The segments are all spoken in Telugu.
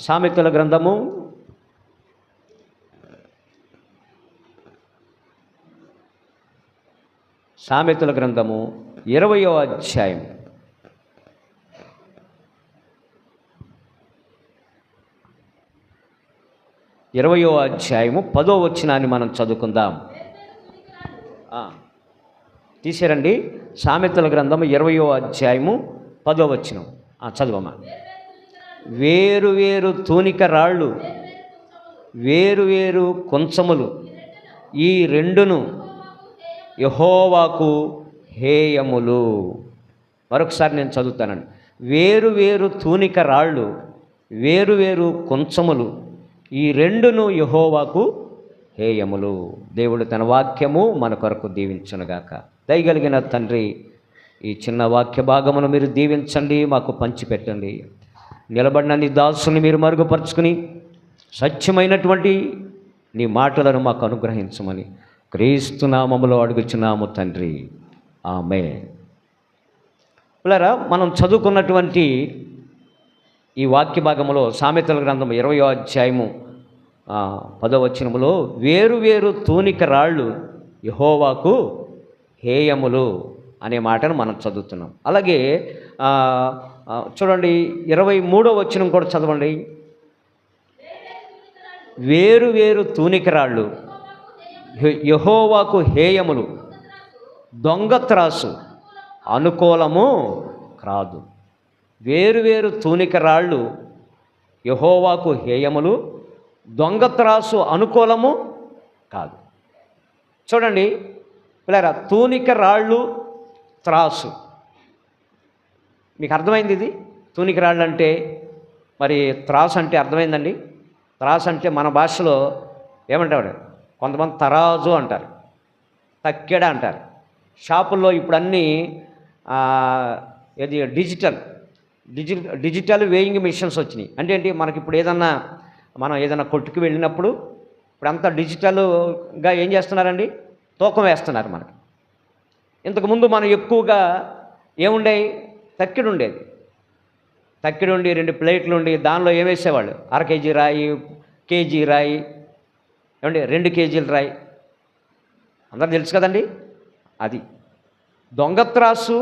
సామెతల గ్రంథము 20వ అధ్యాయం 10వ వచనాన్ని మనం చదువుకుందాం. తీసారండి. సామెతల గ్రంథము 20వ అధ్యాయము 10వ వచనం చదువమ్మా. వేరు తూనిక రాళ్ళు, వేరు కొంచములు, ఈ రెండును యెహోవాకు హేయములు. మరొకసారి నేను చదువుతానండి. వేరు తూనిక రాళ్ళు, వేరు కొంచములు, ఈ రెండును యెహోవాకు హేయములు. దేవుడు తన వాక్యము మన కొరకు దీవించునుగాక. దయగలిగిన తండ్రి, ఈ చిన్న వాక్య భాగమును మీరు దీవించండి, మాకు పంచిపెట్టండి. నిలబడిన నీ దాసుని మీరు మరుగుపరుచుకుని సత్యమైనటువంటి నీ మాటలను మాకు అనుగ్రహించమని క్రీస్తు నామములో అడుగుచున్నాము తండ్రి, ఆమేన్. పిల్లరా, మనం చదువుకున్నటువంటి ఈ వాక్య భాగములో సామెతల గ్రంథం 20వ అధ్యాయము 10వ వచనములో వేరు తూనిక రాళ్ళు యెహోవాకు హేయములు అనే మాటను మనం చదువుతున్నాం. అలాగే చూడండి 23వ వచనం కూడా చదవండి. వేరు తూనిక రాళ్ళు యెహోవాకు హేయములు, దొంగ త్రాసు అనుకూలము కాదు. వేరు తూనిక రాళ్ళు యెహోవాకు హేయములు, దొంగ త్రాసు అనుకూలము కాదు. చూడండి పిల్లరా, తూనిక రాళ్ళు, త్రాసు. మీకు అర్థమైంది ఇది? తూనిక రాళ్ళు అంటే మరి త్రాసు అంటే అర్థమైందండి. త్రాసు అంటే మన భాషలో ఏమంటాడు, కొంతమంది తరాజు అంటారు, తక్కెడ అంటారు. షాపుల్లో ఇప్పుడు అన్నీ ఇది డిజిటల్ వేయింగ్ మిషన్స్ వచ్చినాయి. అంటే ఏంటి, మనకి ఇప్పుడు మనం ఏదైనా కొట్టుకు వెళ్ళినప్పుడు ఇప్పుడు అంతా డిజిటల్గా ఏం చేస్తున్నారండి, తూకం వేస్తున్నారు మనకి. ఇంతకుముందు మనం ఎక్కువగా ఏముండేవి, తక్కిడి ఉండేది. తక్కిడి ఉండి 2 ప్లేట్లు ఉండి దానిలో ఏం వేసేవాళ్ళు, అర కేజీ రాయి, కేజీ రాయి, ఏమండి 2 కేజీల రాయి, అందరూ తెలుసు కదండి. అది దొంగత్రాసు,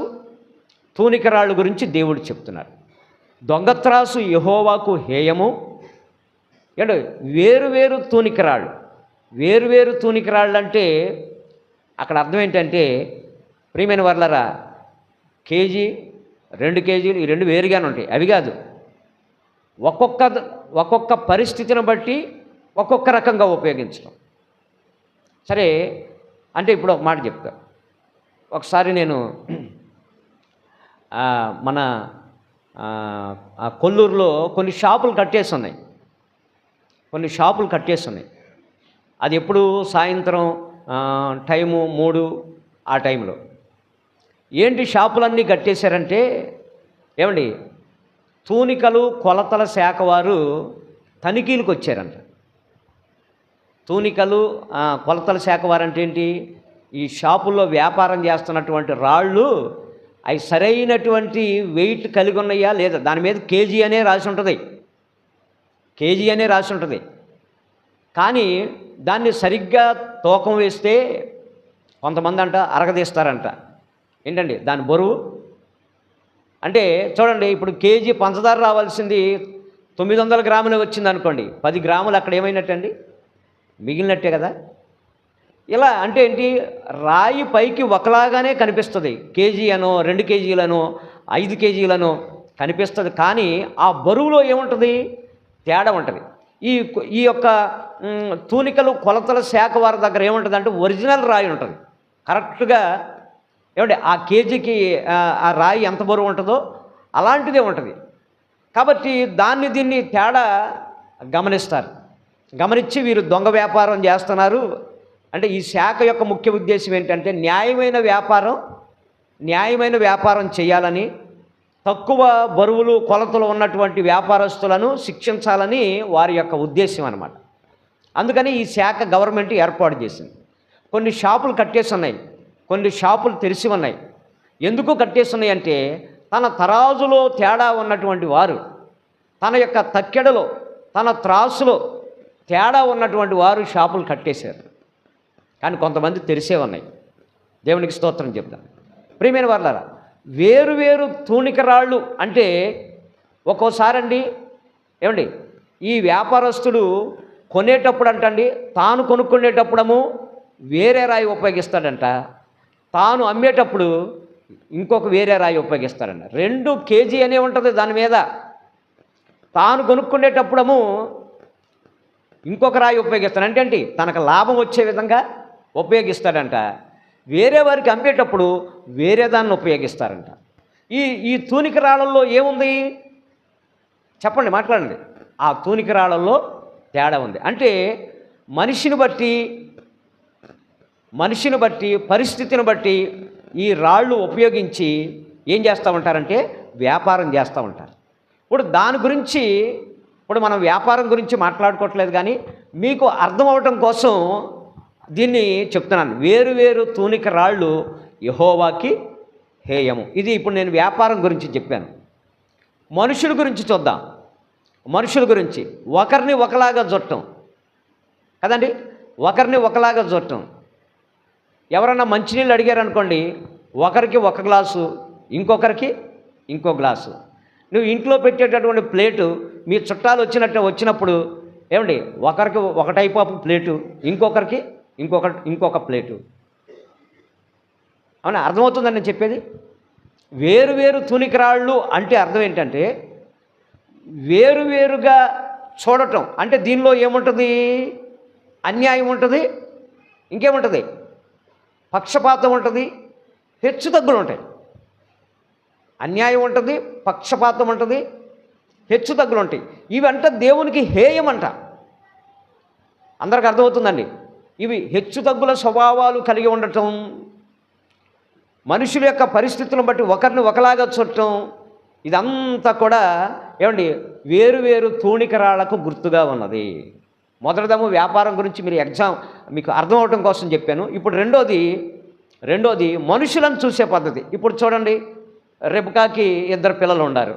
తూనిక రాళ్ళు గురించి దేవుడు చెప్తున్నారు. దొంగత్రాసు యెహోవాకు హేయము. ఏంటో వేరు తూనిక రాళ్ళు. వేరు తూనిక రాళ్ళు అంటే అక్కడ అర్థం ఏంటంటే, ప్రియమైన వర్లరా, కేజీ 2 కేజీలు ఈ 2 వేరుగానే ఉంటాయి. అవి కాదు, ఒక్కొక్క పరిస్థితిని బట్టి ఒక్కొక్క రకంగా ఉపయోగించడం. సరే, అంటే ఇప్పుడు ఒక మాట చెప్తా. ఒకసారి నేను మన కొల్లూరులో కొన్ని షాపులు కట్టేసి ఉన్నాయి. అది ఎప్పుడు సాయంత్రం టైము 3 ఆ టైంలో. ఏంటి షాపులన్నీ కట్టేశారంటే, ఏమండి, తూనికలు కొలతల శాఖ వారు తనిఖీలకు వచ్చారంట. తూనికలు కొలతల శాఖ వారు అంటే ఏంటి, ఈ షాపుల్లో వ్యాపారం చేస్తున్నటువంటి రాళ్ళు అవి సరైనటువంటి వెయిట్ కలిగి ఉన్నాయా లేదా, దాని మీద కేజీ అనే రాసి ఉంటుంది. కానీ దాన్ని సరిగ్గా తూకం వేస్తే కొంతమంది అంట అరగదీస్తారంట. ఏంటండి దాని బరువు అంటే, చూడండి, ఇప్పుడు కేజీ పంచదార రావాల్సింది 900 గ్రాములు వచ్చింది అనుకోండి, 10 గ్రాములు అక్కడ ఏమైనట్టండి, మిగిలినట్టే కదా. ఇలా అంటే ఏంటి, రాయి పైకి ఒకలాగానే కనిపిస్తుంది. కేజీ అనో 2 కేజీలనో 5 కేజీలనో కనిపిస్తుంది, కానీ ఆ బరువులో ఏముంటుంది, తేడా ఉంటుంది. ఈ యొక్క తూనికలు కొలతల శాఖ వారి దగ్గర ఏముంటుంది అంటే, ఒరిజినల్ రాయి ఉంటుంది కరెక్ట్గా. ఏమంటే ఆ కేజీకి ఆ రాయి ఎంత బరువు ఉంటుందో అలాంటిదే ఉంటుంది. కాబట్టి దీన్ని తేడా గమనించి వీరు దొంగ వ్యాపారం చేస్తున్నారు. అంటే ఈ శాఖ యొక్క ముఖ్య ఉద్దేశం ఏంటంటే, న్యాయమైన వ్యాపారం చేయాలని, తక్కువ బరువులు కొలతలు ఉన్నటువంటి వ్యాపారస్తులను శిక్షించాలని వారి యొక్క ఉద్దేశం అన్నమాట. అందుకని ఈ శాఖ గవర్నమెంట్ ఏర్పాటు చేసింది. కొన్ని షాపులు కట్టేసి ఉన్నాయి, కొన్ని షాపులు తెరిచి ఉన్నాయి. ఎందుకు కట్టేసి ఉన్నాయి అంటే, తన తరాజులో తేడా ఉన్నటువంటి వారు, తన యొక్క తక్కెడలో, తన త్రాసులో తేడా ఉన్నటువంటి వారు షాపులు కట్టేశారు. కానీ కొంతమంది తెరిసే ఉన్నాయి. దేవునికి స్తోత్రం చెప్తాను. ప్రియమైన వాళ్ళారా, వేరు వేరు తూనికరాళ్ళు అంటే ఒక్కోసారండి ఏమండి ఈ వ్యాపారస్తుడు కొనేటప్పుడు అంటండి, తాను కొనుక్కునేటప్పుడము వేరే రాయి ఉపయోగిస్తాడంట, తాను అమ్మేటప్పుడు ఇంకొక వేరే రాయి ఉపయోగిస్తాడంట. 2 కేజీ అనే ఉంటుంది దాని మీద. తాను కొనుక్కునేటప్పుడము ఇంకొక రాయి ఉపయోగిస్తాడు, అంటే తనకు లాభం వచ్చే విధంగా ఉపయోగిస్తాడంట. వేరే వారికి అమ్మేటప్పుడు వేరే దాన్ని ఉపయోగిస్తారంట. ఈ తూనిక రాళ్ళల్లో ఏముంది చెప్పండి, మాట్లాడండి. ఆ తూనిక రాళ్ళల్లో తేడా ఉంది. అంటే మనిషిని బట్టి పరిస్థితిని బట్టి ఈ రాళ్ళు ఉపయోగించి ఏం చేస్తూ ఉంటారంటే వ్యాపారం చేస్తూ ఉంటారు. ఇప్పుడు దాని గురించి మనం వ్యాపారం గురించి మాట్లాడుకోవట్లేదు, కానీ మీకు అర్థం అవటం కోసం దీన్ని చెప్తున్నాను. వేరు వేరు తూనిక రాళ్ళు యెహోవాకి హేయము. ఇది ఇప్పుడు నేను వ్యాపారం గురించి చెప్పాను. మనుషుల గురించి చూద్దాం. మనుషుల గురించి ఒకరిని ఒకలాగా చూడటం కదండి, ఒకరిని ఒకలాగా చూడటం. ఎవరన్నా మంచినీళ్ళు అడిగారు అనుకోండి, ఒకరికి ఒక గ్లాసు, ఇంకొకరికి ఇంకో గ్లాసు. నువ్వు ఇంట్లో పెట్టేటటువంటి ప్లేటు మీ చుట్టాలు వచ్చినప్పుడు ఏమండి ఒకరికి ఒక టైప్ ఆఫ్ ప్లేటు, ఇంకొకరికి ఇంకొక ప్లేటు. అవునా? అర్థమవుతుందని నేను చెప్పేది. వేరు వేరు తూనికరాళ్ళు అంటే అర్థం ఏంటంటే వేరువేరుగా చూడటం. అంటే దీనిలో ఏముంటుంది? అన్యాయం ఉంటుంది, ఇంకేముంటుంది? పక్షపాతం ఉంటుంది, హెచ్చుతగ్గులు ఉంటాయి. అన్యాయం ఉంటుంది, పక్షపాతం ఉంటుంది, హెచ్చుతగ్గులు ఉంటాయి. ఇవంట దేవునికి హేయం అంట. అందరికి అర్థమవుతుందండి. ఇవి హెచ్చుతగ్గుల స్వభావాలు కలిగి ఉండటం, మనుషుల యొక్క పరిస్థితులను బట్టి ఒకరిని ఒకలాగా చూడటం, ఇదంతా కూడా ఏమండి వేరు వేరు తూనికరాళ్లకు గుర్తుగా ఉన్నది. మొదటిదేమో వ్యాపారం గురించి మీకు అర్థం అవడం కోసం చెప్పాను. ఇప్పుడు రెండోది మనుషులను చూసే పద్ధతి. ఇప్పుడు చూడండి, రెబెకాకి 2 పిల్లలు ఉన్నారు.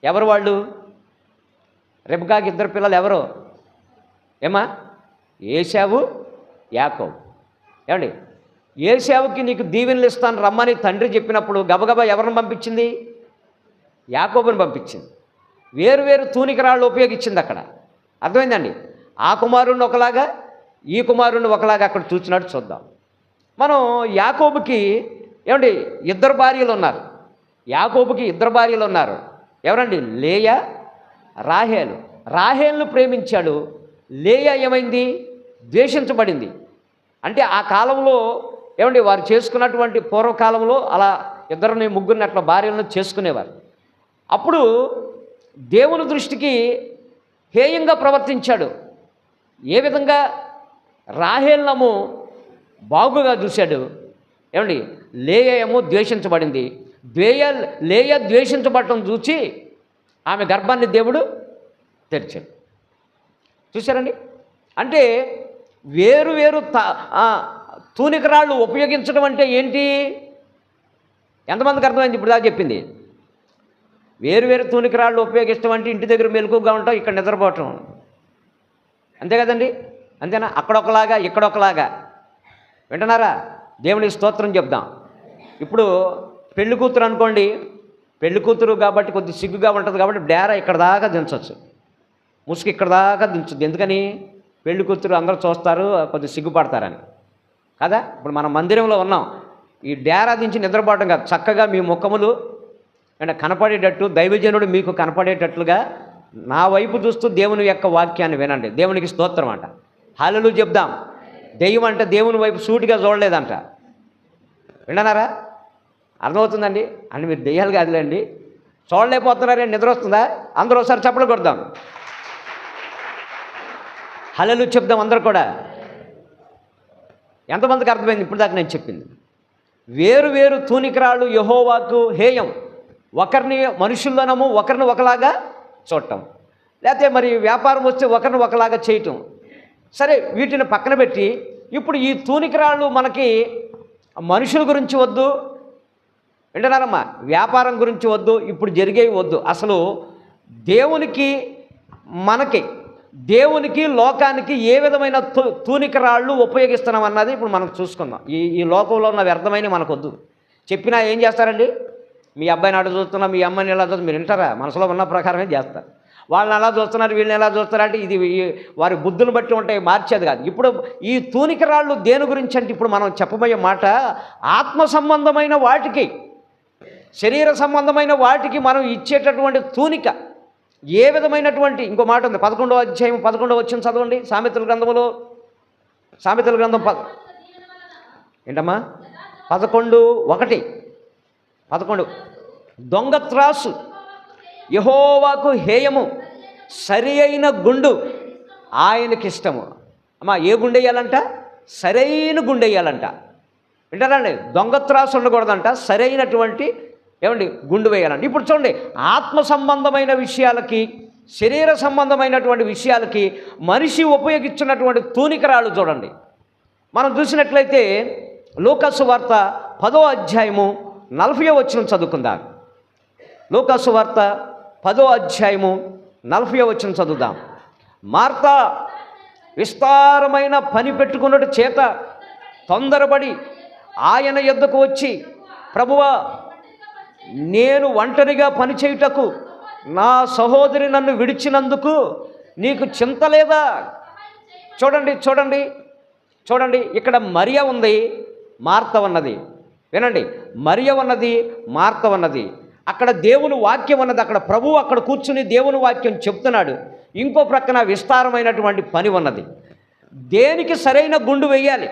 ఎవరు వాళ్ళు? రెబెకాకి 2 పిల్లలు ఎవరు? ఏమా? ఏశావు, యాకోబు. ఏమండి ఏశావుకి నీకు దీవెనలు ఇస్తాను రమ్మని తండ్రి చెప్పినప్పుడు గబగబా ఎవరిని పంపించింది? యాకోబుని పంపించింది. వేరు వేరు తూనికరాళ్ళు ఉపయోగించింది అక్కడ. అర్థమైందండి? ఆ కుమారుణ్ణి ఒకలాగా, ఈ కుమారుణ్ణి ఒకలాగా అక్కడ చూసినట్టు చూద్దాం. మనం యాకోబుకి ఏమండి 2 భార్యలు ఉన్నారు. యాకోబుకి 2 భార్యలు ఉన్నారు. ఎవరండి? లేయా, రాహేలు. రాహేలును ప్రేమించాడు. లేయా ఏమైంది? ద్వేషించబడింది. అంటే ఆ కాలంలో ఏమండి వారు చేసుకున్నటువంటి పూర్వకాలంలో అలా 2 ముగ్గురిని అట్లా భార్యలను చేసుకునేవారు. అప్పుడు దేవుని దృష్టికి హేయంగా ప్రవర్తించాడు. ఏ విధంగా? రాహేలును బాగుగా చూశాడు. ఏమండి లేయా ఏమో ద్వేషించబడింది. లేయా ద్వేషించబడటం చూసి ఆమె గర్భాన్ని దేవుడు తెరిచాడు. చూశారండి? అంటే వేరు వేరు తూనికరాళ్ళు ఉపయోగించడం అంటే ఏంటి? ఎంతమందికి అర్థమైంది ఇప్పుడు దాకా చెప్పింది? వేరు వేరు తూనికరాళ్ళు ఉపయోగించడం అంటే ఇంటి దగ్గర మెలకుగా ఉంటాం, ఇక్కడ నిద్రపోవటం. అంతే కదండి? అంతేనా? అక్కడొకలాగా ఇక్కడొకలాగా. వింటున్నారా? దేవునికి స్తోత్రం చెప్దాం. ఇప్పుడు పెళ్లి కూతురు అనుకోండి, పెళ్లి కూతురు కాబట్టి కొద్ది సిగ్గుగా ఉంటుంది కాబట్టి డేరా ఇక్కడ దాకా దించవచ్చు, ముసుగు ఇక్కడ దాకా దించుద్ది. ఎందుకని? పెళ్లి కూతురు అందరూ చూస్తారు, కొద్ది సిగ్గుపడతారని కదా. ఇప్పుడు మనం మందిరంలో ఉన్నాం, ఈ డేరా దించి నిద్రపోవటం కాదు, చక్కగా మీ ముఖములు అంటే కనపడేటట్టు, దైవజనుడు మీకు కనపడేటట్లుగా నా వైపు చూస్తూ దేవుని యొక్క వాక్యాన్ని వినండి. దేవునికి స్తోత్రం అంట. హల్లెలూయా చెప్దాం. దెయ్యం అంటే దేవుని వైపు సూటిగా చూడలేదంట. విన్నారా? అర్థమవుతుందండి? అంటే మీరు దెయ్యాలు కాదులేండి, చూడలేకపోతున్నారే, నిద్ర వస్తుందా? అందరూ ఒకసారి చప్పట్లు కొడదాం, హల్లెలూయా చెప్దాం అందరూ కూడా. ఎంతమందికి అర్థమైంది ఇప్పుడు దాకా నేను చెప్పింది? వేరు వేరు తూనికరాళ్ళు యెహోవాకు హేయం. ఒకరిని మనుషుల్లోనము ఒకరిని ఒకలాగా చూడటం, లేకపోతే మరి వ్యాపారం వస్తే ఒకరిని ఒకలాగా చేయటం. సరే, వీటిని పక్కన పెట్టి ఇప్పుడు ఈ తూనికరాళ్ళు మనకి మనుషుల గురించి వద్దు, వింటున్నారమ్మా? వ్యాపారం గురించి వద్దు, ఇప్పుడు జరిగేవి వద్దు. అసలు దేవునికి మనకి దేవునికి లోకానికి ఏ విధమైన తూనిక రాళ్ళు ఉపయోగిస్తున్నాం అన్నది ఇప్పుడు మనం చూసుకుందాం. ఈ లోకంలో ఉన్న వ్యర్థమైన మనకొద్దు. చెప్పినా ఏం చేస్తారండి? మీ అబ్బాయిని అటు చూస్తున్నా, మీ అమ్మాయిని ఎలా చూస్తున్నా, మీరు వింటారా? మనసులో ఉన్న ప్రకారమే చేస్తారు. వాళ్ళని ఎలా చూస్తున్నారు, వీళ్ళని ఎలా చూస్తారంటే ఇది వారి బుద్ధులు బట్టి ఉంటాయి, మార్చేది కాదు. ఇప్పుడు ఈ తూనిక రాళ్ళు దేని గురించి అంటే ఇప్పుడు మనం చెప్పబోయే మాట ఆత్మ సంబంధమైన వాటికి, శరీర సంబంధమైన వాటికి మనం ఇచ్చేటటువంటి తూనిక ఏ విధమైనటువంటి. ఇంకో మాట ఉంది, 11వ అధ్యాయం 11వ వచనం చదవండి. సామెతల గ్రంథంలో, సామెతల గ్రంథం ఏంటమ్మా 11:1 దొంగ త్రాసు యెహోవాకు హేయము, సరి అయిన గుండు ఆయనకి ఇష్టము. అమ్మా ఏ గుండె వేయాలంట? సరైన గుండె వేయాలంట. వింటారండి? దొంగ త్రాసు ఉండకూడదంట, సరైనటువంటి గుండు వేయాలంట. ఇప్పుడు చూడండి, ఆత్మ సంబంధమైన విషయాలకి, శరీర సంబంధమైనటువంటి విషయాలకి మనిషి ఉపయోగించినటువంటి తూనికరాళ్ళు చూడండి. మనం చూసినట్లయితే లూకాసు వార్త 10వ అధ్యాయము 40వ వచనం చదువుకుందాం. లూకాసు వార్త 10వ అధ్యాయము 40వ వచనం చదువుదాం. మార్తా విస్తారమైన పని పెట్టుకున్నట్టు చేత తొందరపడి ఆయన యొద్దకు వచ్చి, ప్రభువా, నేను ఒంటరిగా పని చేయుటకు నా సహోదరి నన్ను విడిచినందుకు నీకు చింత లేదా? చూడండి చూడండి చూడండి, ఇక్కడ మరియ ఉంది, మార్త ఉన్నది. వినండి, మరియ ఉన్నది, మార్త ఉన్నది. అక్కడ దేవుని వాక్యం ఉన్నది. అక్కడ ప్రభువు అక్కడ కూర్చుని దేవుని వాక్యం చెప్తున్నాడు. ఇంకో ప్రక్కన విస్తారమైనటువంటి పని ఉన్నది. దేనికి సరైన గుండు వెయ్యాలి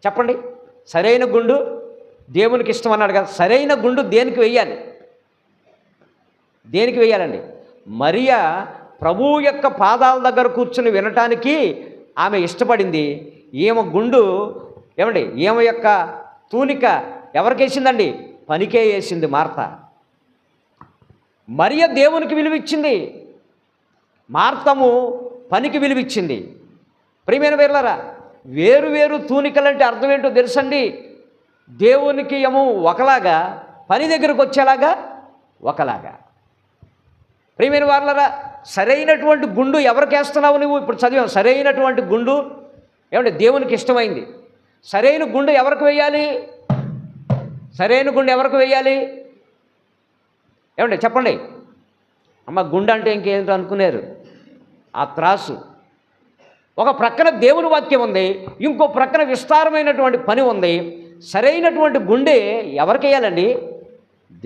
చెప్పండి? సరైన గుండు దేవునికి ఇష్టం అన్నాడు కదా. సరైన గుండు దేనికి వెయ్యాలి? దేనికి వెయ్యాలండి? మరియ ప్రభువు యొక్క పాదాల దగ్గర కూర్చుని వినటానికి ఆమె ఇష్టపడింది. ఈమె గుండు ఈమె యొక్క తూనిక ఎవరికి వేసిందండి? పనికే వేసింది మార్త. మరియ దేవునికి విలువిచ్చింది, మార్తము పనికి విలువిచ్చింది. ప్రియమైన వీరులారా, వేరు వేరు తూనికలంటే అర్థం ఏంటో తెలుసండి? దేవునికి ఏమో ఒకలాగా, పని దగ్గరకు వచ్చేలాగా ఒకలాగా. ప్రియమైన వారులారా, సరైనటువంటి గుండు ఎవరికి వేస్తున్నావు నువ్వు? ఇప్పుడు చదివాం, సరైనటువంటి గుండు దేవునికి ఇష్టమైంది. సరైన గుండు ఎవరికి వేయాలి? సరైన గుండు ఎవరికి వేయాలి చెప్పండి? అమ్మ, గుండు అంటే ఇంకేంటో అనుకున్నారు? ఆ త్రాసు. ఒక ప్రక్కన దేవుని వాక్యం ఉంది, ఇంకో ప్రక్కన విస్తారమైనటువంటి పని ఉంది. సరైనటువంటి గుండె ఎవరికి వేయాలండి?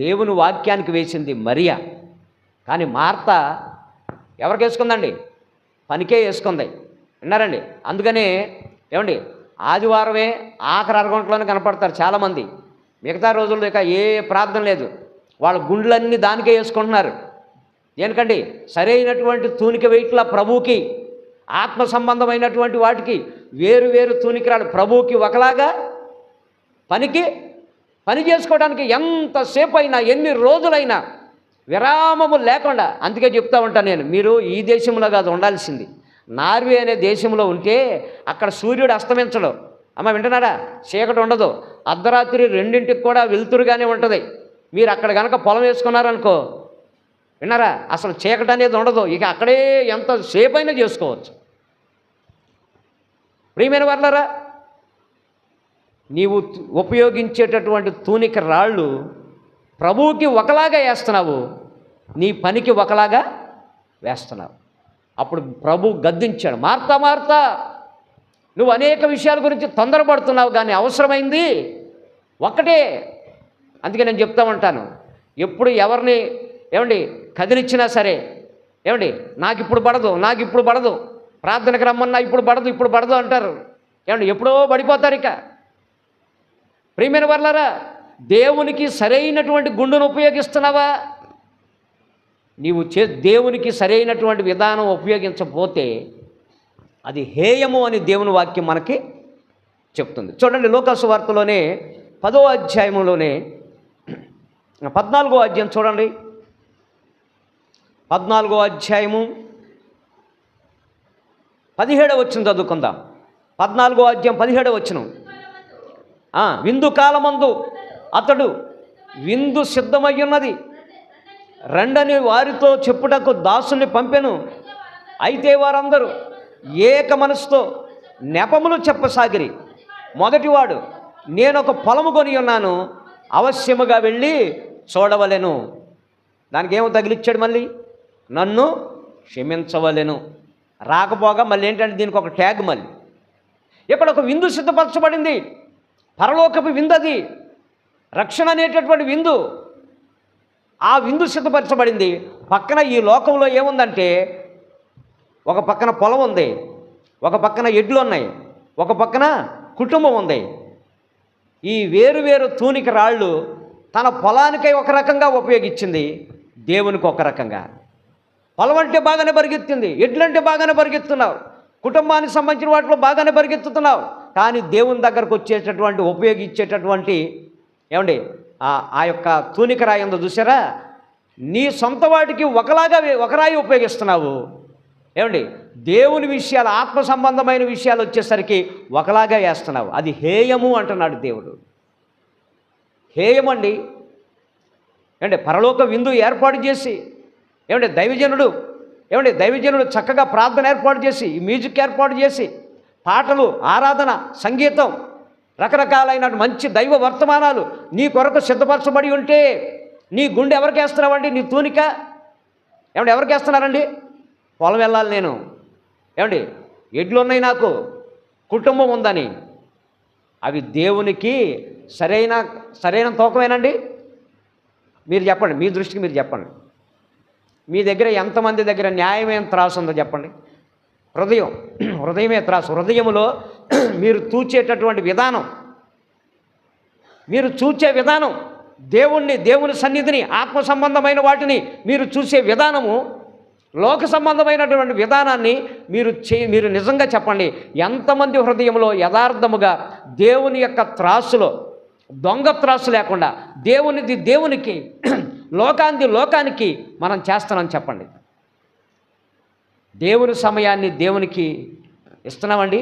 దేవుని వాక్యానికి వేసింది మరియ. కానీ మార్త ఎవరికి వేసుకుందండి? పనికే వేసుకుంది. విన్నారండి? అందుకనే ఆదివారమే ఆఖరి అరగంటలోనే కనపడతారు చాలామంది. మిగతా రోజుల్లో ఇక ఏ ప్రార్థన లేదు, వాళ్ళ గుండ్లన్నీ దానికే వేసుకుంటున్నారు. దేనికండి? సరైనటువంటి తూనిక వేయట్లా ప్రభువుకి. ఆత్మ సంబంధమైనటువంటి వాటికి వేరు వేరు తూనికరాలు. ప్రభువుకి ఒకలాగా, పని చేసుకోవడానికి ఎంతసేపు అయినా, ఎన్ని రోజులైనా విరామము లేకుండా. అందుకే చెప్తా ఉంటాను నేను, మీరు ఈ దేశంలో కాదు ఉండాల్సింది, నార్వే అనే దేశంలో ఉంటే అక్కడ సూర్యుడు అస్తమించడు. అమ్మ వింటున్నారా? చీకటి ఉండదు. అర్ధరాత్రి 2ంటికి కూడా వెలుతురుగానే ఉంటుంది. మీరు అక్కడ కనుక పొలం వేసుకున్నారనుకో, విన్నారా, అసలు చీకటి అనేది ఉండదు. ఇక అక్కడే ఎంతసేపు అయినా చేసుకోవచ్చు. ప్రియమైన వారులారా, నీవు ఉపయోగించేటటువంటి తూనిక రాళ్ళు ప్రభువుకి ఒకలాగా వేస్తున్నావు, నీ పనికి ఒకలాగా వేస్తున్నావు. అప్పుడు ప్రభు గద్దించాడు, మార్తా మార్తా, నువ్వు అనేక విషయాల గురించి తొందరపడుతున్నావు, కానీ అవసరమైంది ఒక్కటే. అందుకే నేను చెప్తా ఉంటాను, ఎప్పుడు ఎవరిని కదిలిచ్చినా సరే, నాకు ఇప్పుడు పడదు, ప్రార్థనకు రమ్మన్నా ఇప్పుడు పడదు అంటారు. ఎప్పుడో పడిపోతారు. ఇక ప్రియమైన వారులారా, దేవునికి సరైనటువంటి గుండును ఉపయోగిస్తున్నావా? నీవు దేవునికి సరైనటువంటి విధానం ఉపయోగించకపోతే అది హేయము అని దేవుని వాక్యం మనకి చెప్తుంది. చూడండి, లూకాసు వార్తలోనే 10వ అధ్యాయంలోనే 14వ అధ్యాయం చూడండి. 14వ అధ్యాయము 17వ వచనం చదువుకుందాం. 14వ అధ్యాయం 17వ వచనం. విందు కాలమందు అతడు విందు సిద్ధమయ్యున్నది, రండని వారితో చెప్పుటకు దాసుని పంపెను. అయితే వారందరూ ఏక మనసుతో నెపములు చెప్పసాగిరి. మొదటివాడు, నేను ఒక పొలము కొని ఉన్నాను, అవశ్యముగా వెళ్ళి చూడవలెను. దానికి ఏమో తగిలిచ్చాడు, మళ్ళీ నన్ను క్షమించవలెను. రాకపోగా మళ్ళీ ఏంటంటే దీనికి ఒక ట్యాగ్. మళ్ళీ ఇక్కడ ఒక విందు సిద్ధపరచబడింది, పరలోకపు విందు. అది రక్షణ అనేటటువంటి విందు. ఆ విందు సిద్ధపరచబడింది. పక్కన ఈ లోకంలో ఏముందంటే, ఒక పక్కన పొలం ఉంది, ఒక పక్కన ఎడ్లు ఉన్నాయి, ఒక పక్కన కుటుంబం ఉంది. ఈ వేరు తూనిక రాళ్ళు తన పొలానికై ఒక రకంగా ఉపయోగించింది, దేవునికి ఒక రకంగా. పొలం అంటే బాగానే పరిగెత్తింది, ఎడ్లంటే బాగానే పరిగెత్తున్నావు, కుటుంబానికి సంబంధించిన వాటిలో బాగానే పరిగెత్తుతున్నావు. కానీ దేవుని దగ్గరకు వచ్చేటటువంటి ఉపయోగించేటటువంటి ఏమండి ఆ యొక్క తూనిక రాయి ఉందో చూసారా, నీ సొంత వాటికి ఒక రాయి ఉపయోగిస్తున్నావు. ఏమండి దేవుని విషయాలు, ఆత్మ సంబంధమైన విషయాలు వచ్చేసరికి ఒకలాగా వేస్తున్నావు. అది హేయము అంటున్నాడు దేవుడు. హేయమండి. ఏమంటే పరలోక విందు ఏర్పాటు చేసి, ఏమంటే దైవజనుడు చక్కగా ప్రార్థన ఏర్పాటు చేసి, మ్యూజిక్ ఏర్పాటు చేసి, పాటలు, ఆరాధన, సంగీతం, రకరకాలైన మంచి దైవ వర్తమానాలు నీ కొరకు సిద్ధపరచబడి ఉంటే నీ గుండె ఎవరికి వేస్తున్నావండి? నీ తూనిక ఏమంటే ఎవరికి వేస్తున్నారండి? పొలం వెళ్ళాలి నేను, ఏమండి ఎడ్లు ఉన్నాయి, నాకు కుటుంబం ఉందని. అవి దేవునికి సరైన తూకమేనండి? మీరు చెప్పండి, మీ దృష్టికి మీరు చెప్పండి. మీ దగ్గర ఎంతమంది దగ్గర న్యాయమైన త్రాసు ఉందో చెప్పండి. హృదయమే త్రాసు. హృదయములో మీరు తూచేటటువంటి విధానం, మీరు చూచే విధానం, దేవుని సన్నిధిని, ఆత్మ సంబంధమైన వాటిని మీరు చూసే విధానము, లోక సంబంధమైనటువంటి విధానాన్ని మీరు నిజంగా చెప్పండి. ఎంతమంది హృదయంలో యథార్థముగా దేవుని యొక్క త్రాసులో దొంగ త్రాసు లేకుండా దేవునిది దేవునికి, లోకానికి మనం చేస్తున్నాం చెప్పండి. దేవుని సమయాన్ని దేవునికి ఇస్తున్నామండి?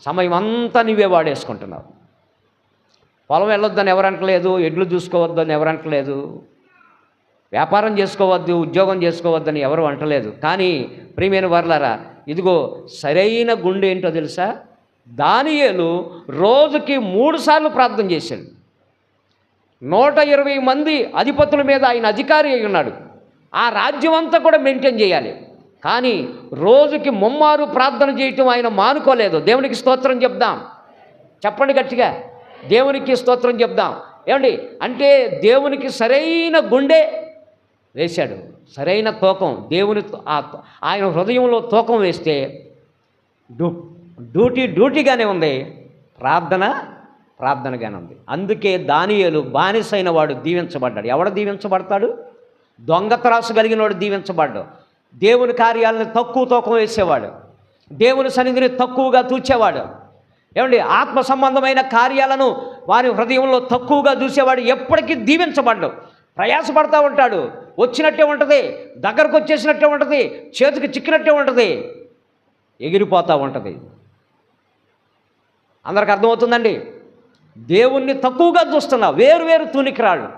సమయం అంతా నీవే వాడేసుకుంటున్నావు. పొలం వెళ్ళొద్దని ఎవరంటలేదు, ఎడ్లు చూసుకోవద్దని ఎవరంటలేదు, వ్యాపారం చేసుకోవద్దు, ఉద్యోగం చేసుకోవద్దని ఎవరు అంటలేదు. కానీ ప్రియమైన వారలారా, ఇదిగో సరైన గుండె ఏంటో తెలుసా? దానియేలు రోజుకి 3 సార్లు ప్రార్థన చేశాడు. 120 మంది అధిపతుల మీద ఆయన అధికారి అయి ఉన్నాడు. ఆ రాజ్యం అంతా కూడా మెయింటైన్ చేయాలి. కానీ రోజుకి 3 మారు ప్రార్థన చేయటం ఆయన మానుకోలేదు. దేవునికి స్తోత్రం చెప్దాం. చెప్పండి గట్టిగా, దేవునికి స్తోత్రం చెప్దాం. ఏమండి అంటే దేవునికి సరైన గుండె వేశాడు, సరైన తూకం. ఆయన హృదయంలో తూకం వేస్తే డ్యూటీగానే ఉంది, ప్రార్థనగానే ఉంది. అందుకే దానియేలు బానిసైన వాడు దీవించబడ్డాడు. ఎవడు దీవించబడతాడు? దొంగ త్రాసు కలిగిన వాడు దీవించబడ్డాడు. దేవుని కార్యాలను తక్కువ తూకం వేసేవాడు, దేవుని సన్నిధిని తక్కువగా తూచేవాడు, ఏమండి ఆత్మ సంబంధమైన కార్యాలను వారి హృదయంలో తక్కువగా చూసేవాడు ఎప్పటికీ దీవించబడ్డాడు. ప్రయాసపడతా ఉంటాడు, వచ్చినట్టే ఉంటుంది, దగ్గరకు వచ్చేసినట్టే ఉంటుంది, చేతికి చిక్కినట్టే ఉంటుంది, ఎగిరిపోతూ ఉంటుంది. అందరికి అర్థమవుతుందండి? దేవుణ్ణి తక్కువగా చూస్తున్నావు. వేరు తూనికిరాళ్ళు,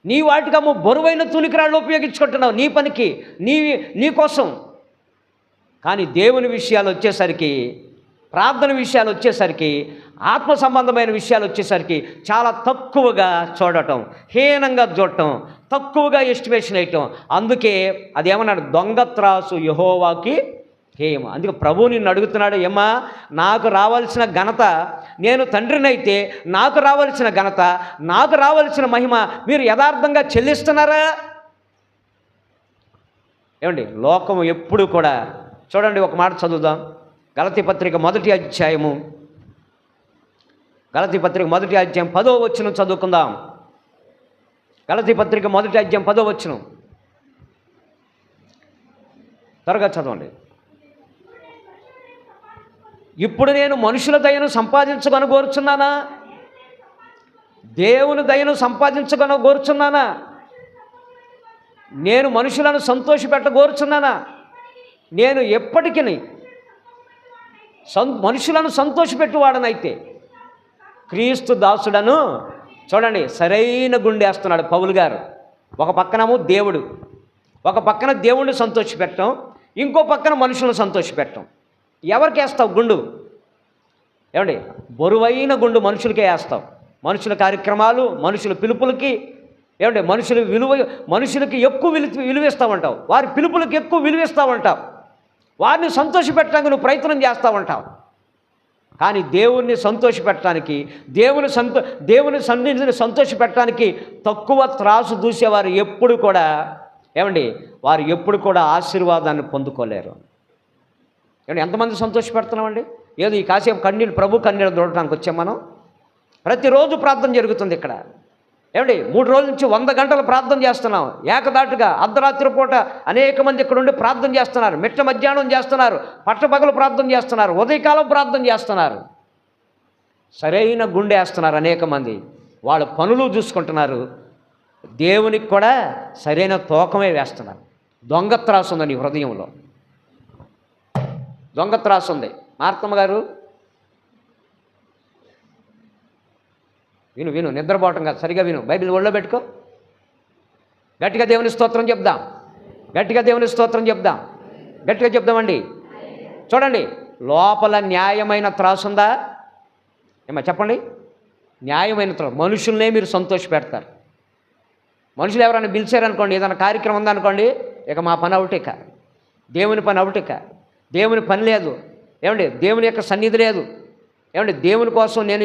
నీ వాటికమ్మ బరువైన తూనికిరాళ్ళు ఉపయోగించుకుంటున్నావు నీ పనికి, నీ కోసం. కానీ దేవుని విషయాలు వచ్చేసరికి, ప్రార్థన విషయాలు వచ్చేసరికి, ఆత్మ సంబంధమైన విషయాలు వచ్చేసరికి చాలా తక్కువగా చూడటం, హీనంగా చూడటం, తక్కువగా ఎస్టిమేషన్ వేయటం. అందుకే అది ఏమన్నాడు? దొంగ త్రాసు యెహోవాకి హేయము. అందుకే ప్రభువు నిన్ను అడుగుతున్నాడు, ఏమ్మా నాకు రావాల్సిన ఘనత, నేను తండ్రినైతే నాకు రావాల్సిన ఘనత, నాకు రావాల్సిన మహిమ మీరు యథార్థంగా చెల్లిస్తున్నారా? ఏమండి లోకం ఎప్పుడు కూడా చూడండి, ఒక మాట చదువుదాం. గలతీ పత్రిక మొదటి అధ్యాయం 10వ వచనం చదువుకుందాం. గలతీ పత్రిక మొదటి అధ్యాయం 10వ వచనం త్వరగా చదవండి. ఇప్పుడు నేను మనుషుల దయను సంపాదించుకొని కోరుచున్నానా? దేవుని దయను సంపాదించుకొని కోరుచున్నానా? నేను మనుషులను సంతోషపెట్ట కోరుచున్నానా? నేను ఎప్పటికీ మనుషులను సంతోషపెట్టువాడనైతే క్రీస్తు దాసుడను. చూడండి, సరైన గుండె వేస్తున్నాడు పౌలు గారు. ఒక పక్కనేమో దేవుడు, ఒక పక్కన దేవుణ్ణి సంతోషపెట్టడం, ఇంకో పక్కన మనుషులను సంతోషపెట్టడం. ఎవరికి వేస్తావు గుండు? ఏమండి, బరువైన గుండు మనుషులకే వేస్తావు. మనుషుల కార్యక్రమాలు, మనుషుల పిలుపులకి, ఏమంటే మనుషులకి ఎక్కువ విలువిస్తూ ఉంటావు, వారి పిలుపులకు ఎక్కువ విలువిస్తూ ఉంటావు, వారిని సంతోషపెట్టడానికి నువ్వు ప్రయత్నం చేస్తూ ఉంటావు. కానీ దేవుణ్ణి సంతోషపెట్టడానికి, దేవుని సన్నిధిని సంతోషపెట్టడానికి తక్కువ త్రాసు దూసేవారు ఎప్పుడు కూడా, ఏమండి, వారు ఎప్పుడు కూడా ఆశీర్వాదాన్ని పొందుకోలేరు. ఏమండి, ఎంతమంది సంతోషపెడుతున్నామండి? ఏదో ఈ కాసేపు ప్రభు కన్నీళ్ళు దూడటానికి వచ్చాం మనం. ప్రతిరోజు ప్రార్థన జరుగుతుంది ఇక్కడ. ఏమండి, 3 రోజుల నుంచి 100 గంటలు ప్రార్థన చేస్తున్నాం ఏకదాటుగా. అర్ధరాత్రి పూట అనేక మంది ఇక్కడ ఉండి ప్రార్థన చేస్తున్నారు, మిట్ట మధ్యాహ్నం చేస్తున్నారు, పట్టపగలు ప్రార్థన చేస్తున్నారు, ఉదయకాలం ప్రార్థన చేస్తున్నారు. సరైన గుండె వేస్తున్నారు అనేక మంది, వాళ్ళ పనులు చూసుకుంటున్నారు, దేవునికి కూడా సరైన తూకమే వేస్తున్నారు. దొంగ త్రాసు ఉంది నీ హృదయంలో, దొంగ త్రాసు ఉంది. మార్తమ్మ గారు విను, నిద్రపోవటం కాదు, సరిగా విను, బైబిల్ ఒళ్ళో పెట్టుకో. గట్టిగా దేవుని స్తోత్రం చెప్దాం, గట్టిగా దేవుని స్తోత్రం చెప్దాం, గట్టిగా చెప్దామండి. చూడండి, లోపల న్యాయమైన త్రాసు ఉందా? ఏమో చెప్పండి. న్యాయమైన త్రాసు. మనుషుల్నే మీరు సంతోష పెడతారు. మనుషులు ఎవరైనా పిలిచారనుకోండి, ఏదైనా కార్యక్రమం ఉందనుకోండి, ఇక మా పని అవుటిక, దేవుని పని అవుటిక, దేవుని పని లేదు. ఏమండి, దేవుని యొక్క సన్నిధి లేదు. ఏమండి, దేవుని కోసం నేను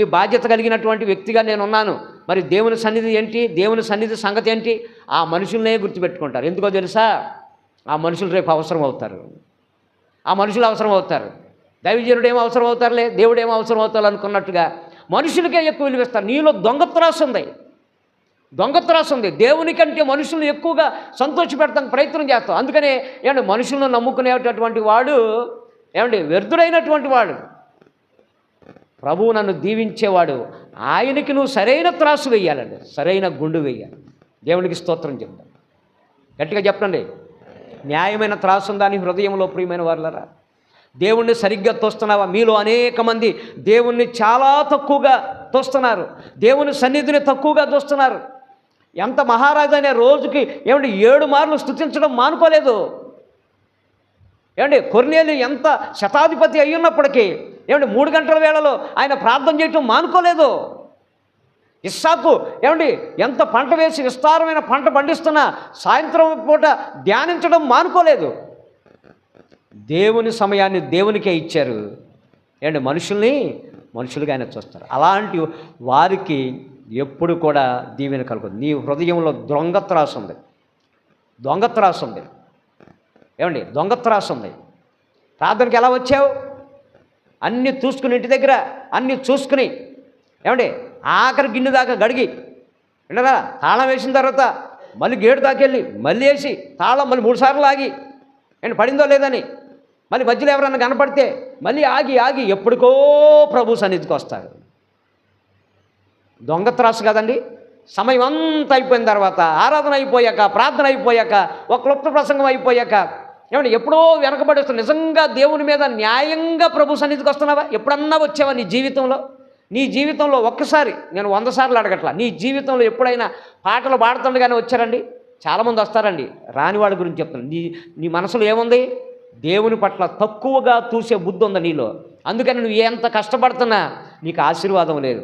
ఈ బాధ్యత కలిగినటువంటి వ్యక్తిగా నేను ఉన్నాను. మరి దేవుని సన్నిధి ఏంటి, దేవుని సన్నిధి సంగతి ఏంటి? ఆ మనుషులనే గుర్తుపెట్టుకుంటారు. ఎందుకో తెలుసా? ఆ మనుషులు రేపు అవసరం అవుతారు, ఆ మనుషులు అవసరం అవుతారు. దైవజనుడు ఏమో అవసరం అవుతారులే, దేవుడు ఏమో అవసరం అవుతారు అనుకున్నట్టుగా మనుషులకే ఎక్కువ విలువిస్తారు. నీలో దొంగత్రాసు ఉంది, దొంగత్రాసు ఉంది. దేవుని కంటే మనుషులను ఎక్కువగా సంతోషపెడతానికి ప్రయత్నం చేస్తాం. అందుకనే ఏమండి, మనుషులను నమ్ముకునేటటువంటి వాడు ఏమండి వ్యర్థుడైనటువంటి వాడు. ప్రభువు నన్ను దీవించేవాడు, ఆయనకి నువ్వు సరైన త్రాసు వేయాలండి, సరైన గుండు వేయాలి. దేవునికి స్తోత్రం చెప్తాం, గట్టిగా చెప్పండి. న్యాయమైన త్రాసు ఉందా నీ హృదయంలో ప్రియమైన వారులారా? దేవుణ్ణి సరిగ్గా తోస్తున్నావా? మీలో అనేక మంది దేవుణ్ణి చాలా తక్కువగా తోస్తున్నారు, దేవుని సన్నిధిని తక్కువగా తోస్తున్నారు. ఎంత మహారాజు అనే రోజుకి ఏమంటే 7 మార్లు స్తుతించడం మానుకోలేదు. ఏమండి, కొర్నేలు ఎంత శతాధిపతి అయ్యున్నప్పటికీ ఏమండి 3 గంటల వేళలో ఆయన ప్రార్థన చేయటం మానుకోలేదు. ఇస్సాకు ఏమండి ఎంత పంట వేసి విస్తారమైన పంట పండిస్తున్నా సాయంత్రం పూట ధ్యానించడం మానుకోలేదు. దేవుని సమయాన్ని దేవునికే ఇచ్చారు. ఏమండి, మనుషులుగా ఆయన చూస్తారు. అలాంటి వారికి ఎప్పుడు కూడా దీవెన కలుగుతుంది. నీ హృదయంలో దొంగత్రాసు ఉంది, దొంగత్రాసు ఉంది. ఏమండి, దొంగత్రాసు ఉంది. ప్రార్థనకి ఎలా వచ్చావు? అన్నీ చూసుకుని, ఇంటి దగ్గర అన్నీ చూసుకుని, ఏమండి ఆఖరి గిన్నె దాకా గడిగి వినరా, తాళం వేసిన తర్వాత మళ్ళీ గేటు దాకా వెళ్ళి మళ్ళీ వేసి తాళం మళ్ళీ 3 సార్లు ఆగి ఏంటి పడిందో లేదని, మళ్ళీ మధ్యలో ఎవరన్నా కనపడితే మళ్ళీ ఆగి ఎప్పటికో ప్రభు సన్నిధికి వస్తారు. దొంగత్రాసు కదండి. సమయం అంతా అయిపోయిన తర్వాత, ఆరాధన అయిపోయాక, ప్రార్థన అయిపోయాక, ఒక క్లుప్త ప్రసంగం అయిపోయాక ఏమంటే ఎప్పుడో వెనకబడి వస్తావు. నిజంగా దేవుని మీద న్యాయంగా ప్రభు సన్నిధికి వస్తున్నావా? ఎప్పుడన్నా వచ్చావా నీ జీవితంలో ఒక్కసారి? నేను 100 సార్లు అడగట్లా. నీ జీవితంలో ఎప్పుడైనా పాటలు పాడుతుండగానే వచ్చారండి? చాలామంది వస్తారండి. రాని వాళ్ళ గురించి చెప్తాను. నీ మనసులో ఏముంది? దేవుని పట్ల తక్కువగా చూసే బుద్ధి ఉంది నీలో. అందుకని నువ్వు ఎంత కష్టపడుతున్నా నీకు ఆశీర్వాదం లేదు.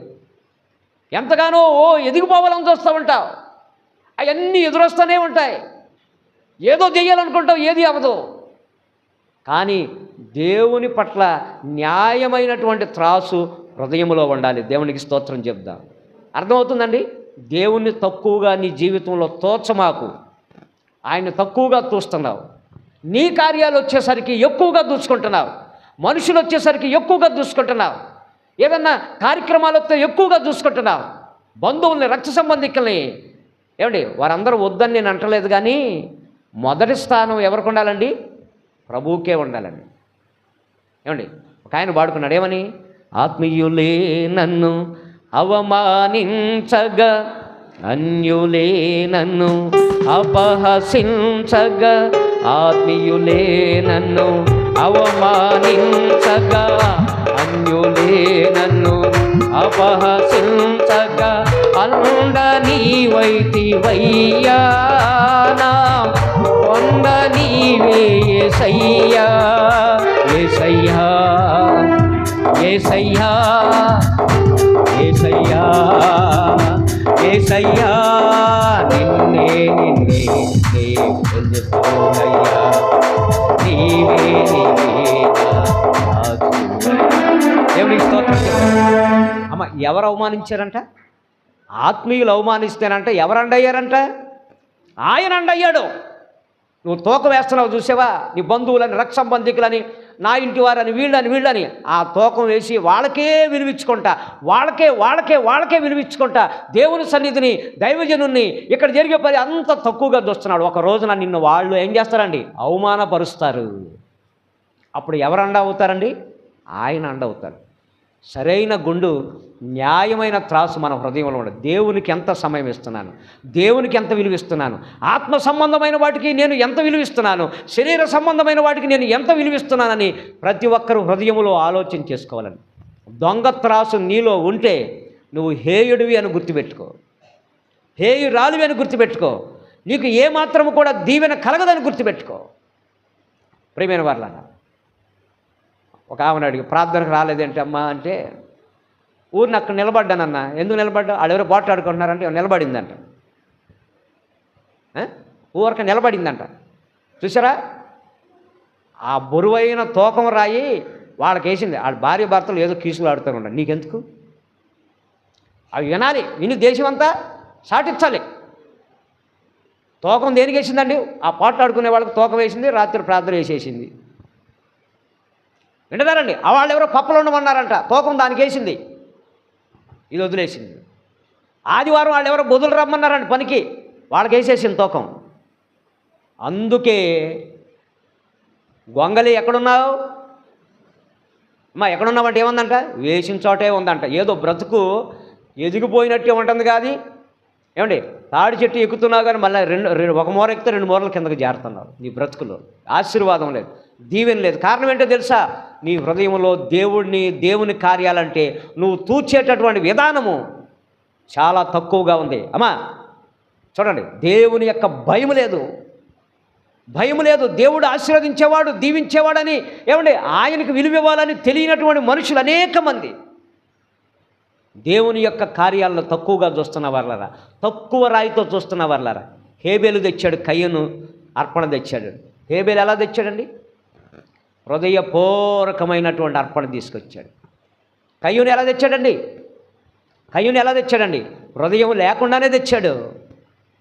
ఎంతగానో ఎదిగిపోవాలని చూస్తూ ఉంటావు, అవన్నీ ఎదురొస్తూనే ఉంటాయి. ఏదో చెయ్యాలనుకుంటావు, ఏది అవ్వదు. కానీ దేవుని పట్ల న్యాయమైనటువంటి త్రాసు హృదయంలో ఉండాలి. దేవునికి స్తోత్రం చెప్దాం. అర్థమవుతుందండి? దేవుణ్ణి తక్కువగా నీ జీవితంలో తోచమాకు. ఆయన తక్కువగా చూస్తున్నావు. నీ కార్యాలు వచ్చేసరికి ఎక్కువగా చూసుకుంటున్నావు, మనుషులు వచ్చేసరికి ఎక్కువగా చూసుకుంటున్నావు, ఏదన్నా కార్యక్రమాలు వస్తే ఎక్కువగా చూసుకుంటున్నావు, బంధువుల్ని, రక్త సంబంధికుల్ని. ఏమండి, వారందరూ వద్దని నేను అంటలేదు, కానీ మొదటి స్థానం ఎవరికి ఉండాలండి? ప్రభువుకే ఉండాలండి. ఏమండి, ఒక ఆయన పాడుకున్నాడు, ఏమని? ఆత్మీయులే నన్ను అవమానించగా, అన్యులే నన్ను అపహసించగా, ఆత్మీయులే నన్ను అవమానించగా, అన్యులే నన్ను అపహసించగా అండ నీవైతివయ్యా, నా కొండ నీవే యేసయ్యా. యేసయ్యా యేసయ్యా యేసయ్యా యేసయ్యా, నిన్నే నిన్నే నే పొందుకోనయ్యా, నీవే దేవునికి స్తోత్రం. అమ్మ, ఎవరు అవమానించారంట? ఆత్మీయులు అవమానిస్తేనంట ఎవరు అండయ్యారంట? ఆయన అండయ్యాడు. నువ్వు తూకం వేస్తున్నావు చూసావా, నీ బంధువులని, రక్త సంబంధికులని, నా ఇంటి వారని, వీళ్ళని ఆ తూకం వేసి వాళ్ళకే విలువించుకుంటా, వాళ్ళకే విలువించుకుంటా దేవుని సన్నిధిని, దైవజనుణ్ణి, ఇక్కడ జరిగే పని అంత తక్కువగా చూస్తున్నాడు. ఒక రోజున నిన్ను వాళ్ళు ఏం చేస్తారండి? అవమానపరుస్తారు. అప్పుడు ఎవరు అండ అవుతారండి? ఆయన అండ అవుతారు. సరైన గుండు, న్యాయమైన త్రాసు మన హృదయంలో ఉండదు. దేవునికి ఎంత సమయం ఇస్తున్నాను, దేవునికి ఎంత విలువిస్తున్నాను, ఆత్మ సంబంధమైన వాటికి నేను ఎంత విలువిస్తున్నాను, శరీర సంబంధమైన వాటికి నేను ఎంత విలువిస్తున్నానని ప్రతి ఒక్కరూ హృదయంలో ఆలోచన చేసుకోవాలని. దొంగ త్రాసు నీలో ఉంటే నువ్వు హేయుడివి అని గుర్తుపెట్టుకో, హేయురాలివి అని గుర్తుపెట్టుకో, నీకు ఏమాత్రము కూడా దీవెన కలగదని గుర్తుపెట్టుకో. ప్రియమైన వారలారా, ఒక ఆమెను అడిగి, ప్రార్థనకు రాలేదేంటి అమ్మా అంటే, ఊరిని అక్కడ నిలబడ్డానన్నా. ఎందుకు నిలబడ్డా? ఆడెవరో బాట్లు ఆడుకుంటున్నారంటే నిలబడిందంట. ఊరక నిలబడిందంట. చూసారా, ఆ బరువైన తూకం రాయి వాళ్ళకి వేసింది. వాళ్ళ భార్య భర్తలు ఏదో కీసులు ఆడుతూ ఉండాలి. నీకెందుకు? అవి వినాలి, విని దేశం అంతా సాటించాలి. తూకం దేనికి వేసిందండి? ఆ పాటలు ఆడుకునే వాళ్ళకి తూకం వేసింది, రాత్రి ప్రార్థన వేసేసింది. వింటున్నారండి? వాళ్ళు ఎవరో పప్పలు ఉండమన్నారంట, తూకం దానికి వేసింది, ఇది వదిలేసింది. ఆదివారం వాళ్ళు ఎవరో బొదులు రమ్మన్నారంట పనికి, వాళ్ళకి వేసేసింది తూకం. అందుకే గొంగలి ఎక్కడున్నావు అమ్మా, ఎక్కడున్నావంటే ఏముందంట? వేసిన చోటే ఉందంట. ఏదో బ్రతుకు ఎదిగిపోయినట్టే ఉంటుంది కాదు. ఏమండి, తాడి చెట్టు ఎక్కుతున్నావు కానీ మళ్ళీ ఒక మూర ఎక్కితే 2 మూరల కిందకు జారుతున్నావు. నీ బ్రతుకులో ఆశీర్వాదం లేదు, దీవెన లేదు. కారణం ఏంటో తెలుసా? నీ హృదయంలో దేవుని కార్యాలంటే నువ్వు తూచేటటువంటి విధానము చాలా తక్కువగా ఉంది. అమ్మా చూడండి, దేవుని యొక్క భయం లేదు. దేవుడు ఆశీర్వదించేవాడు, దీవించేవాడని, ఏమండి, ఆయనకు విలువివ్వాలని తెలియనటువంటి మనుషులు అనేక మంది దేవుని యొక్క కార్యాలను తక్కువగా చూస్తున్న వాళ్ళరా, తక్కువ రాయితో చూస్తున్న వాళ్ళరా. హేబేలు తెచ్చాడు, కయ్యను అర్పణ తెచ్చాడు. హేబేలు ఎలా తెచ్చాడండి? హృదయపూర్వకమైనటువంటి అర్పణ తీసుకొచ్చాడు. కయ్యూని ఎలా తెచ్చాడండి? హృదయం లేకుండానే తెచ్చాడు.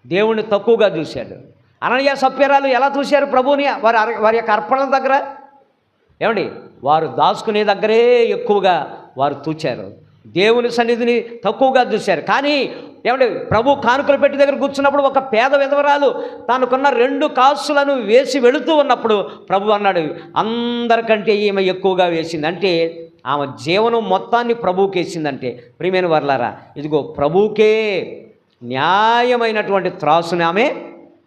దేవుణ్ణి తక్కువగా చూశాడు. అననీయ సప్యరాలు ఎలా చూశారు ప్రభువుని? వారి యొక్క అర్పణల దగ్గర, ఏమండి, వారు దాచుకునే దగ్గరే ఎక్కువగా వారు తూచారు. దేవుని సన్నిధిని తక్కువగా చూశారు. కానీ ఏమంటే, ప్రభు కానుకలు పెట్టి దగ్గర కూర్చున్నప్పుడు ఒక పేద విధవరాలు తనకున్న 2 కాసులను వేసి వెళుతూ ఉన్నప్పుడు ప్రభు అన్నాడు, అందరికంటే ఈమె ఎక్కువగా వేసింది. అంటే ఆమె జీవనం మొత్తాన్ని ప్రభువుకి వేసిందంటే, ప్రియమైన వర్లారా, ఇదిగో ప్రభువుకే న్యాయమైనటువంటి త్రాసుని ఆమె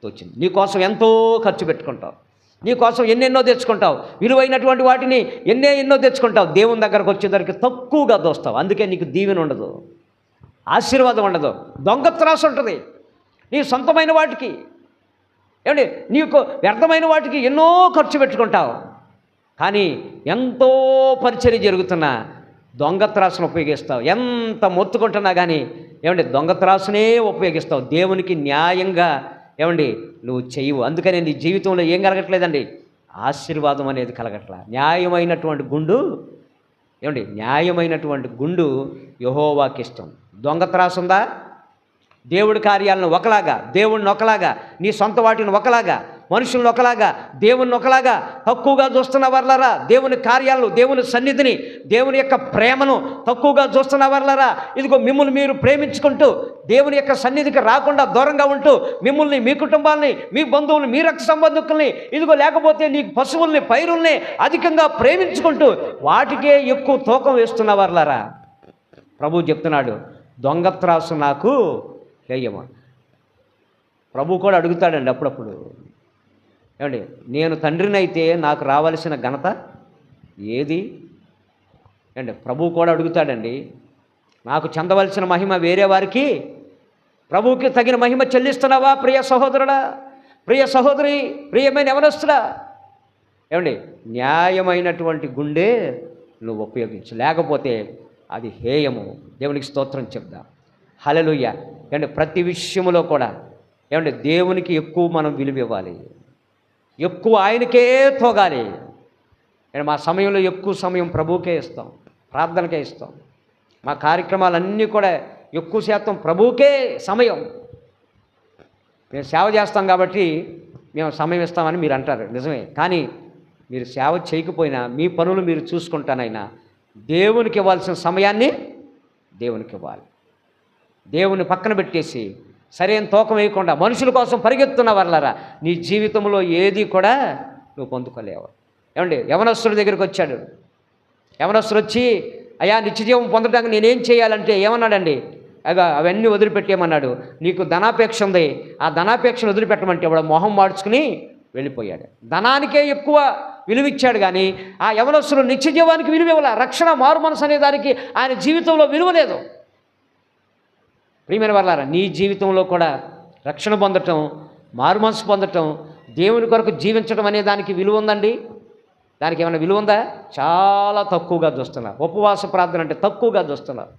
తోచింది. నీకోసం ఎంతో ఖర్చు పెట్టుకుంటావు, నీకోసం ఎన్నెన్నో తెచ్చుకుంటావు, విలువైనటువంటి వాటిని ఎన్నో తెచ్చుకుంటావు. దేవుని దగ్గరకు వచ్చేసరికి తక్కువగా దోస్తావు. అందుకే నీకు దీవెన ఉండదు, ఆశీర్వాదం ఉండదు, దొంగ త్రాసు ఉంటుంది. నీ సొంతమైన వాటికి, ఏమండి, నీకు వ్యర్థమైన వాటికి ఎన్నో ఖర్చు పెట్టుకుంటావు. కానీ ఎంతో పరిచర్య జరుగుతున్నా దొంగ త్రాసును ఉపయోగిస్తావు. ఎంత మొత్తుకుంటున్నా కానీ ఏమండి, దొంగ త్రాసునే ఉపయోగిస్తావు. దేవునికి న్యాయంగా ఏమండి నువ్వు చెయ్యవు. అందుకనే నీ జీవితంలో ఏం కలగట్లేదండి? ఆశీర్వాదం అనేది కలగట్లా. న్యాయమైనటువంటి గుండు యెహోవాకి ఇష్టం. దొంగ త్రాసు ఉందా? దేవుడి కార్యాలను ఒకలాగా, దేవుడిని ఒకలాగా, నీ సొంత వాటిని ఒకలాగా, మనుషులను ఒకలాగా, దేవుని ఒకలాగా తక్కువగా చూస్తున్న వర్లరా, దేవుని కార్యాలను, దేవుని సన్నిధిని, దేవుని యొక్క ప్రేమను తక్కువగా చూస్తున్న వర్లరా, ఇదిగో మిమ్మల్ని మీరు ప్రేమించుకుంటూ దేవుని యొక్క సన్నిధికి రాకుండా దూరంగా ఉంటూ మిమ్మల్ని, మీ కుటుంబాన్ని, మీ బంధువుల్ని, మీ రక్త సంబంధికుల్ని, ఇదిగో లేకపోతే నీ పశువుల్ని, పైరుల్ని అధికంగా ప్రేమించుకుంటూ వాటికే ఎక్కువ తూకం వేస్తున్న వర్లరా, ప్రభు చెప్తున్నాడు, దొంగ త్రాసు నాకు వేయమా. ప్రభు కూడా అడుగుతాడండి అప్పుడప్పుడు, ఏమండి, నేను తండ్రినైతే నాకు రావలసిన ఘనత ఏది? అండి ప్రభువు కూడా అడుగుతాడండి, నాకు చెందవలసిన మహిమ వేరే వారికి ప్రభువుకి తగిన మహిమ చెల్లిస్తున్నావా ప్రియ సహోదరుడా, ప్రియ సహోదరి, ప్రియమైన యవనస్తుడా? ఏమండి న్యాయమైనటువంటి గుండె నువ్వు ఉపయోగించు, లేకపోతే అది హేయము. దేవునికి స్తోత్రం చెప్దాం. హల్లెలూయా. ఏమండి ప్రతి విషయంలో కూడా ఏమండి దేవునికి ఎక్కువ మనం విలువ ఇవ్వాలి, ఎక్కువ ఆయనకే తోగాలి. మా సమయంలో ఎక్కువ సమయం ప్రభువుకే ఇస్తాం, ప్రార్థనకే ఇస్తాం. మా కార్యక్రమాలన్నీ కూడా ఎక్కువ శాతం ప్రభువుకే సమయం. మేము సేవ చేస్తాం కాబట్టి మేము సమయం ఇస్తామని మీరు అంటారు, నిజమే. కానీ మీరు సేవ చేయకపోయినా మీ పనులు మీరు చూసుకుంటానైనా దేవునికి ఇవ్వాల్సిన సమయాన్ని దేవునికి ఇవ్వాలి. దేవుని పక్కన పెట్టేసి సరైన తూకం వేయకుండా మనుషుల కోసం పరిగెత్తున్న వాళ్ళరా నీ జీవితంలో ఏది కూడా నువ్వు పొందుకోలేవు. ఏమండి యవనస్తుడి దగ్గరికి వచ్చాడు. యవనస్తుడు వచ్చి, అయ్యా నిత్యజీవం పొందడానికి నేనేం చేయాలంటే ఏమన్నాడండి? అవన్నీ వదిలిపెట్టేయమన్నాడు. నీకు ధనాపేక్ష ఉంది, ఆ ధనాపేక్షను వదిలిపెట్టమంటే వాడు మొహం మార్చుకుని వెళ్ళిపోయాడు. ధనానికే ఎక్కువ విలువిచ్చాడు కానీ ఆ యవనస్తుడు నిత్యజీవానికి విలువ ఇవ్వాల. రక్షణ, మారు మనసు అనే దానికి ఆయన జీవితంలో విలువ లేదు. ప్రియమైన వాళ్ళారా, నీ జీవితంలో కూడా రక్షణ పొందటం, మారు మనసు పొందటం, దేవుని కొరకు జీవించడం అనే దానికి విలువ ఉందండి? దానికి ఏమైనా విలువ ఉందా? చాలా తక్కువగా చూస్తున్నారు. ఉపవాస ప్రార్థన అంటే తక్కువగా చూస్తున్నారు.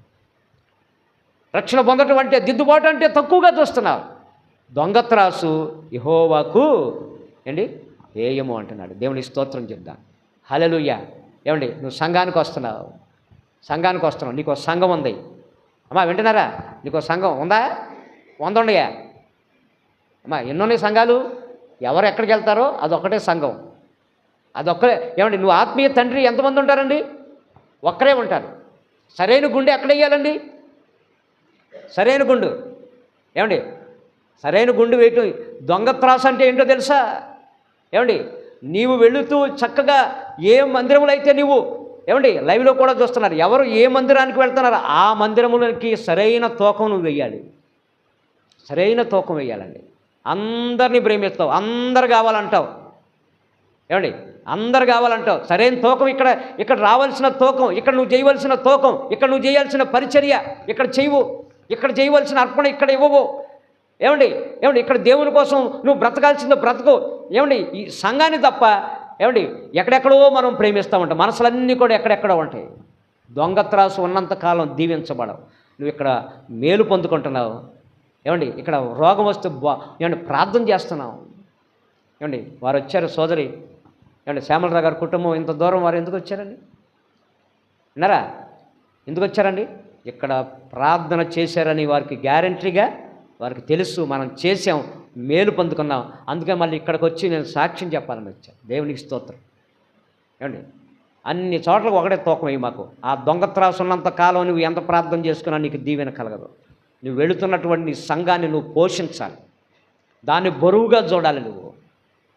రక్షణ పొందటం అంటే, దిద్దుబాటు అంటే తక్కువగా చూస్తున్నారు. దొంగత్రాసు యెహోవాకు ఏంటి హేయము అంటున్నాడు. దేవుని స్తోత్రం చెప్దాం. హల్లెలూయా. ఏమండి నువ్వు సంఘానికి వస్తున్నావు, నీకు ఒక సంఘం ఉంది. అమ్మా వింటున్నారా? నీకు సంఘం ఉందా? 100 ఉన్నాయా? అమ్మా ఎన్నున్నాయి సంఘాలు? ఎవరు ఎక్కడికి వెళ్తారో అదొక్కటే సంఘం, అదొక్కరే. ఏమండి నువ్వు ఆత్మీయ తండ్రి ఎంతమంది ఉంటారండి? ఒక్కరే ఉంటారు. సరైన గుండె ఎక్కడ వేయాలండి? సరైన గుండు. ఏమండి సరైన గుండు వేయటం. దొంగ త్రాసు అంటే ఏంటో తెలుసా? ఏమండి నీవు వెళుతూ చక్కగా ఏ మందిరములు అయితే నీవు ఏమండి లైవ్లో కూడా చూస్తున్నారు, ఎవరు ఏ మందిరానికి వెళ్తున్నారు ఆ మందిరములకి సరైన తూకం నువ్వు వేయాలి. సరైన తూకం వేయాలండి. అందరినీ ప్రేమిస్తావు, అందరు కావాలంటావు. ఏమండి అందరు కావాలంటావు. సరైన తూకం ఇక్కడ రావాల్సిన తూకం, ఇక్కడ నువ్వు చేయవలసిన తూకం, ఇక్కడ నువ్వు చేయాల్సిన పరిచర్య ఇక్కడ చేయవు, ఇక్కడ చేయవలసిన అర్పణ ఇక్కడ ఇవ్వవు. ఏమండి ఇక్కడ దేవుని కోసం నువ్వు బ్రతకాల్సిందో బ్రతకు. ఏమండి ఈ సంఘాన్ని తప్ప ఏమండి ఎక్కడెక్కడో మనం ప్రేమిస్తూ ఉంటాం. మనసులన్నీ కూడా ఎక్కడెక్కడో ఉంటాయి. దొంగత్రాసు ఉన్నంతకాలం దీవించబడవు. నువ్వు ఇక్కడ మేలు పొందుకుంటున్నావు. ఏమండి ఇక్కడ రోగం వస్తే ఏమండి ప్రార్థన చేస్తున్నావు. ఏమండి వారు వచ్చారు సోదరి, ఏమండి శ్యామలరావు గారి కుటుంబం ఇంత దూరం వారు ఎందుకు వచ్చారండి? విన్నారా? ఎందుకు వచ్చారండి? ఇక్కడ ప్రార్థన చేశారని వారికి గ్యారంటీగా వారికి తెలుసు. మనం చేసాం, మేలు పొందుకున్నాం. అందుకే మళ్ళీ ఇక్కడికి వచ్చి నేను సాక్ష్యం చెప్పాలని వచ్చాను. దేవునికి స్తోత్రం. ఏమండి అన్ని చోట్లకు ఒకటే తూకం అయ్యి మాకు. ఆ దొంగత్రాసు ఉన్నంత కాలం నువ్వు ఎంత ప్రార్థన చేసుకున్నా నీకు దీవెన కలగదు. నువ్వు వెళుతున్నటువంటి సంఘాన్ని నువ్వు పోషించాలి, దాన్ని బరువుగా చూడాలి. నువ్వు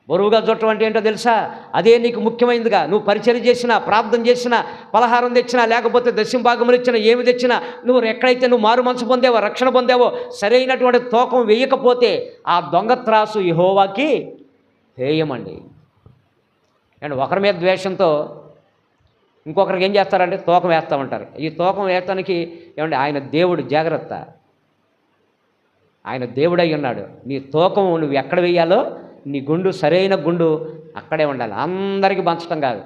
బరువుగా చూడటం అంటే ఏంటో తెలుసా? అదే నీకు ముఖ్యమైనదిగా. నువ్వు పరిచర్య చేసినా, ప్రార్థన చేసినా, పలహారం తెచ్చినా, లేకపోతే దశంభాగములు ఇచ్చినా, ఏమి తెచ్చినా, నువ్వు ఎక్కడైతే నువ్వు మారు మనసు పొందావో, రక్షణ పొందావో, సరైనటువంటి తూకం వేయకపోతే ఆ దొంగత్రాసు యెహోవాకి హేయమండి. అండ్ ఒకరి మీద ద్వేషంతో ఇంకొకరికి ఏం చేస్తారంటే తూకం వేస్తామంటారు. ఈ తూకం వేయటానికి ఏమండి ఆయన దేవుడు, జాగ్రత్త. ఆయన దేవుడై ఉన్నాడు. నీ తూకం నువ్వు ఎక్కడ వేయాలో, నీ గుండు సరైన గుండు అక్కడే ఉండాలి. అందరికీ పంచడం కాదు,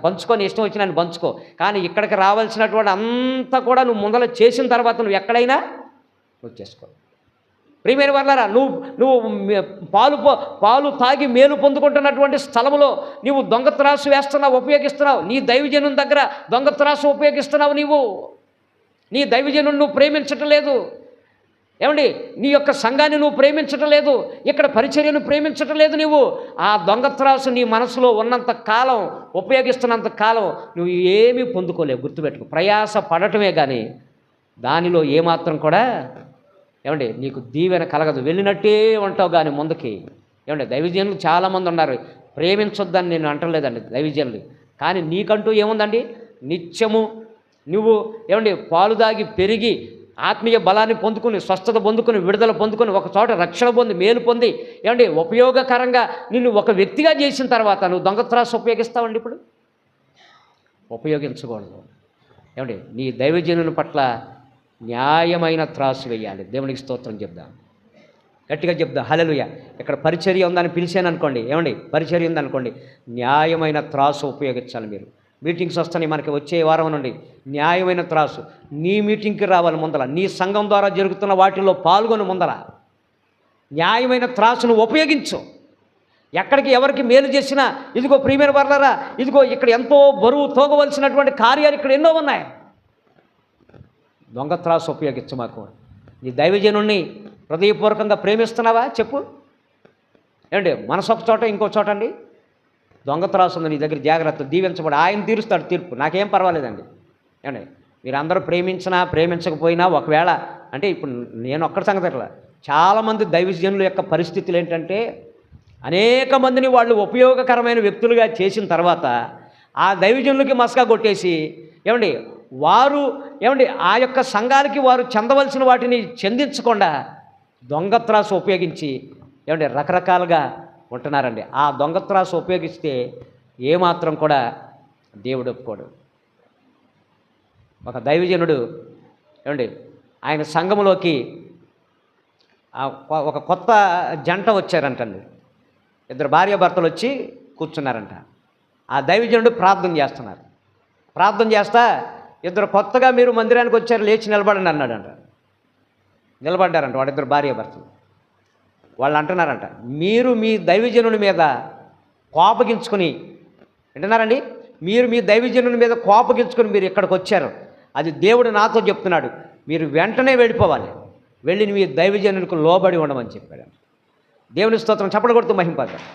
పంచుకొని ఇష్టం వచ్చిన పంచుకో. కానీ ఇక్కడికి రావాల్సినటువంటి అంతా కూడా నువ్వు ముందర చేసిన తర్వాత నువ్వు ఎక్కడైనా నువ్వు చేసుకో. ప్రియమైన వాళ్ళారా, నువ్వు పాలు తాగి మేలు పొందుకుంటున్నటువంటి స్థలంలో నీవు దొంగత్రాసు వేస్తున్నావు, ఉపయోగిస్తున్నావు. నీ దైవజనుని దగ్గర దొంగత్రాసు ఉపయోగిస్తున్నావు. నీ దైవజనుని నువ్వు ప్రేమించటం లేదు. ఏమండి నీ యొక్క సంఘాన్ని నువ్వు ప్రేమించటం లేదు, ఇక్కడ పరిచర్యను ప్రేమించటం లేదు. నువ్వు ఆ దొంగత్రాసు నీ మనసులో ఉన్నంత కాలం, ఉపయోగిస్తున్నంత కాలం నువ్వు ఏమీ పొందుకోలేవు. గుర్తుపెట్టుకో. ప్రయాస పడటమే కానీ దానిలో ఏమాత్రం కూడా ఏమండి నీకు దీవెన కలగదు. వెళ్ళినట్టే ఉంటావు కానీ ముందుకి. ఏమండి దైవజనులు చాలామంది ఉన్నారు, ప్రేమించొద్దని నేను అంటలేదండి దైవజనులు. కానీ నీకంటూ ఏముందండి? నిత్యము నువ్వు ఏమండి పాలు దాగి పెరిగి ఆత్మీయ బలాన్ని పొందుకుని, స్వస్థత పొందుకుని, విడుదల పొందుకుని, ఒక చోట రక్షణ పొంది, మేలు పొంది, ఏమండి ఉపయోగకరంగా నిన్ను ఒక వ్యక్తిగా చేసిన తర్వాత నువ్వు దొంగత్రాసు ఉపయోగిస్తావండి. ఇప్పుడు ఉపయోగించకూడదు. ఏమండి, నీ దైవజనుని పట్ల న్యాయమైన త్రాసు వేయాలి. దేవునికి స్తోత్రం చెప్దాం, గట్టిగా చెప్దాం హల్లెలూయా. ఇక్కడ పరిచర్య ఉందని పిలిచాను అనుకోండి, ఏమండి పరిచర్య ఉందనుకోండి, న్యాయమైన త్రాసు ఉపయోగించాలి. మీరు మీటింగ్స్ వస్తాయి మనకి వచ్చే వారం నుండి, న్యాయమైన త్రాసు నీ మీటింగ్కి రావాలి. ముందర నీ సంఘం ద్వారా జరుగుతున్న వాటిల్లో పాల్గొని ముందర న్యాయమైన త్రాసును ఉపయోగించు. ఎక్కడికి ఎవరికి మేలు చేసినా, ఇదిగో ప్రియమైన వర్లరా, ఇదిగో ఇక్కడ ఎంతో బరువు తోగవలసినటువంటి కార్యాలు ఇక్కడ ఎన్నో ఉన్నాయి. దొంగ త్రాసు ఉపయోగించు. మాకు నీ దైవజనుణ్ణి హృదయపూర్వకంగా ప్రేమిస్తున్నావా చెప్పు. ఏమండి, మనసు ఒక చోట ఇంకో చోట అండి. దొంగ త్రాసు ఉంది నీ దగ్గర, జాగ్రత్త. దీవించబడి ఆయన తీరుస్తాడు తీర్పు, నాకేం పర్వాలేదండి. ఏమండి, మీరు అందరూ ప్రేమించినా ప్రేమించకపోయినా, ఒకవేళ అంటే ఇప్పుడు నేను ఒక్కడి సంగతి అట్లా, చాలామంది దైవజనుల యొక్క పరిస్థితులు ఏంటంటే, అనేక మందిని వాళ్ళు ఉపయోగకరమైన వ్యక్తులుగా చేసిన తర్వాత ఆ దైవజనులకి మస్కా కొట్టేసి, ఏమండి వారు ఏమండి ఆ యొక్క సంఘానికి వారు చెందవలసిన వాటిని చెందించకుండా దొంగ త్రాసు ఉపయోగించి ఏమండి రకరకాలుగా ఉంటున్నారండి. ఆ దొంగ త్రాసు ఉపయోగిస్తే ఏమాత్రం కూడా దేవుడు ఒప్పుకోడు. ఒక దైవజనుడు ఏమండి ఆయన సంఘంలోకి ఒక కొత్త జంట వచ్చారంటండి. ఇద్దరు భార్యాభర్తలు వచ్చి కూర్చున్నారంట. ఆ దైవజనుడు ప్రార్థన చేస్తున్నారు. ప్రార్థన చేస్తా ఇద్దరు కొత్తగా మీరు మందిరానికి వచ్చారు, లేచి నిలబడండి అన్నాడంట. నిలబడ్డారంట వాడిద్దరు భార్యాభర్తలు. వాళ్ళు అంటున్నారంట, మీరు మీ దైవజనుని మీద కోపగించుకుని, వింటున్నారండి, మీరు మీ దైవజనుని మీద కోపగించుకుని మీరు ఇక్కడికి వచ్చారు. అది దేవుడు నాతో చెప్తున్నాడు, మీరు వెంటనే వెళ్ళిపోవాలి, వెళ్ళి మీ దైవజనునికి లోబడి ఉండమని చెప్పాడు. దేవుని స్తోత్రం, చప్పట్లు కొడుతూ మహింపడ్డాడు.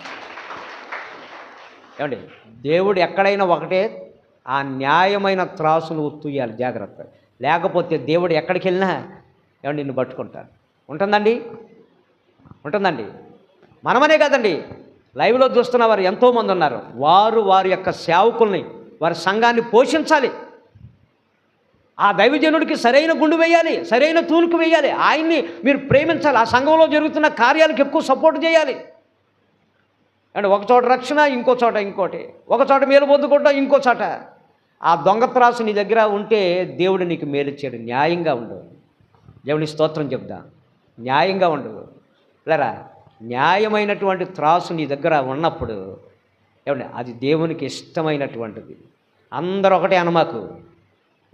ఏమండి, దేవుడు ఎక్కడైనా ఒకటే, ఆ న్యాయమైన త్రాసును ఉత్తూయాలి, జాగ్రత్త. లేకపోతే దేవుడు ఎక్కడికి వెళ్ళినా ఏమండి నిన్ను పట్టుకుంటారు. ఉంటుందండి, ఉంటుందండి. మనమనే కాదండి, లైవ్లో చూస్తున్న వారు ఎంతోమంది ఉన్నారు. వారు వారి యొక్క సేవకుల్ని, వారి సంఘాన్ని పోషించాలి. ఆ దైవజనుడికి సరైన గుండు వేయాలి, సరైన తూలుకు వేయాలి. ఆయన్ని మీరు ప్రేమించాలి. ఆ సంఘంలో జరుగుతున్న కార్యాలకు ఎక్కువ సపోర్ట్ చేయాలి. అండ్ ఒక చోట రక్షణ, ఇంకో చోట ఇంకోటి, ఒక చోట మేలు పొందుకుంటాం, ఇంకో చోట. ఆ దొంగ త్రాసు నీ దగ్గర ఉంటే దేవుడు నీకు మేలు ఇచ్చాడు. న్యాయంగా ఉండు. దేవుని స్తోత్రం చెప్దా, న్యాయంగా ఉండు. లేరా, న్యాయమైనటువంటి త్రాసు నీ దగ్గర ఉన్నప్పుడు ఏమండి అది దేవునికి ఇష్టమైనటువంటిది. అందరూ ఒకటే అనమాకు,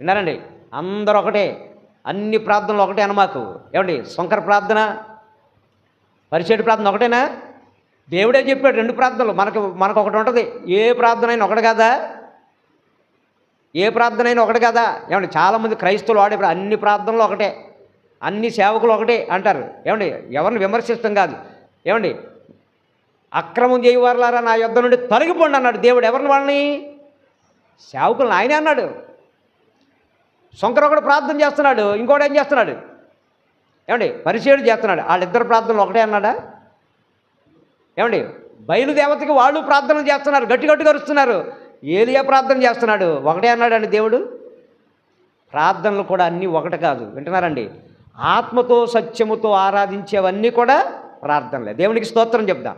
విన్నారండి, అందరూ ఒకటే, అన్ని ప్రార్థనలు ఒకటే అనమాకు. ఏమండి, శంకర ప్రార్థన, పరిచయ ప్రార్థన ఒకటేనా? దేవుడే చెప్పాడు రెండు ప్రార్థనలు. మనకు ఒకటి ఉంటుంది. ఏ ప్రార్థన అయినా ఒకటి కదా, ఏ ప్రార్థన అయినా ఒకటి కదా. ఏమండి, చాలామంది క్రైస్తవులు వాడే అన్ని ప్రార్థనలు ఒకటే, అన్ని సేవకులు ఒకటే అంటారు. ఏమండి, ఎవరిని విమర్శిస్తాం కాదు. ఏమండి, అక్రమం చేయవారులారా నా యొద్ద నుండి తొలగిపోండి అన్నాడు దేవుడు. ఎవరిని? వాళ్ళని, సేవకులను. ఆయనే అన్నాడు. శంకర ఒకడు ప్రార్థన చేస్తున్నాడు, ఇంకోటి ఏం చేస్తున్నాడు? ఏమండి, పరిచయుడు చేస్తున్నాడు. వాళ్ళిద్దరు ప్రార్థనలు ఒకటే అన్నాడా? ఏమండి, బయలుదేవతకి వాళ్ళు ప్రార్థనలు చేస్తున్నారు, గట్టి గట్టిగా అరుస్తున్నారు. ఏలియా ప్రార్థన చేస్తున్నాడు, ఒకటే అన్నాడండి దేవుడు. ప్రార్థనలు కూడా అన్నీ ఒకటి కాదు, వింటున్నారండి. ఆత్మతో సత్యముతో ఆరాధించేవన్నీ కూడా ప్రార్థనలే. దేవునికి స్తోత్రం చెప్దాం,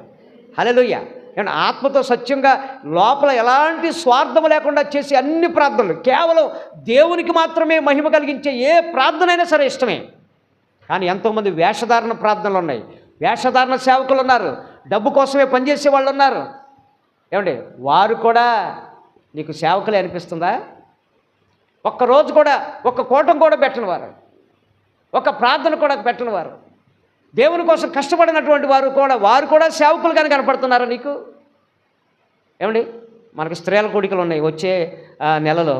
హల్లెలూయా. అండ్ ఆత్మతో సత్యంగా లోపల ఎలాంటి స్వార్థం లేకుండా చేసే అన్ని ప్రార్థనలు కేవలం దేవునికి మాత్రమే మహిమ కలిగించే ఏ ప్రార్థన అయినా సరే ఇష్టమే. కానీ ఎంతోమంది వేషధారణ ప్రార్థనలు ఉన్నాయి, వేషధారణ సేవకులు ఉన్నారు, డబ్బు కోసమే పనిచేసే వాళ్ళు ఉన్నారు. ఏమండి, వారు కూడా నీకు సేవకులే అనిపిస్తుందా? ఒక్కరోజు కూడా, ఒక్క కూటం కూడా పెట్టని వారు, ఒక ప్రార్థన కూడా పెట్టని వారు, దేవుని కోసం కష్టపడినటువంటి వారు కూడా సేవకులుగానే కనపడుతున్నారా నీకు? ఏమండి, మనకు స్త్రీల కూడికలు ఉన్నాయి వచ్చే నెలలో.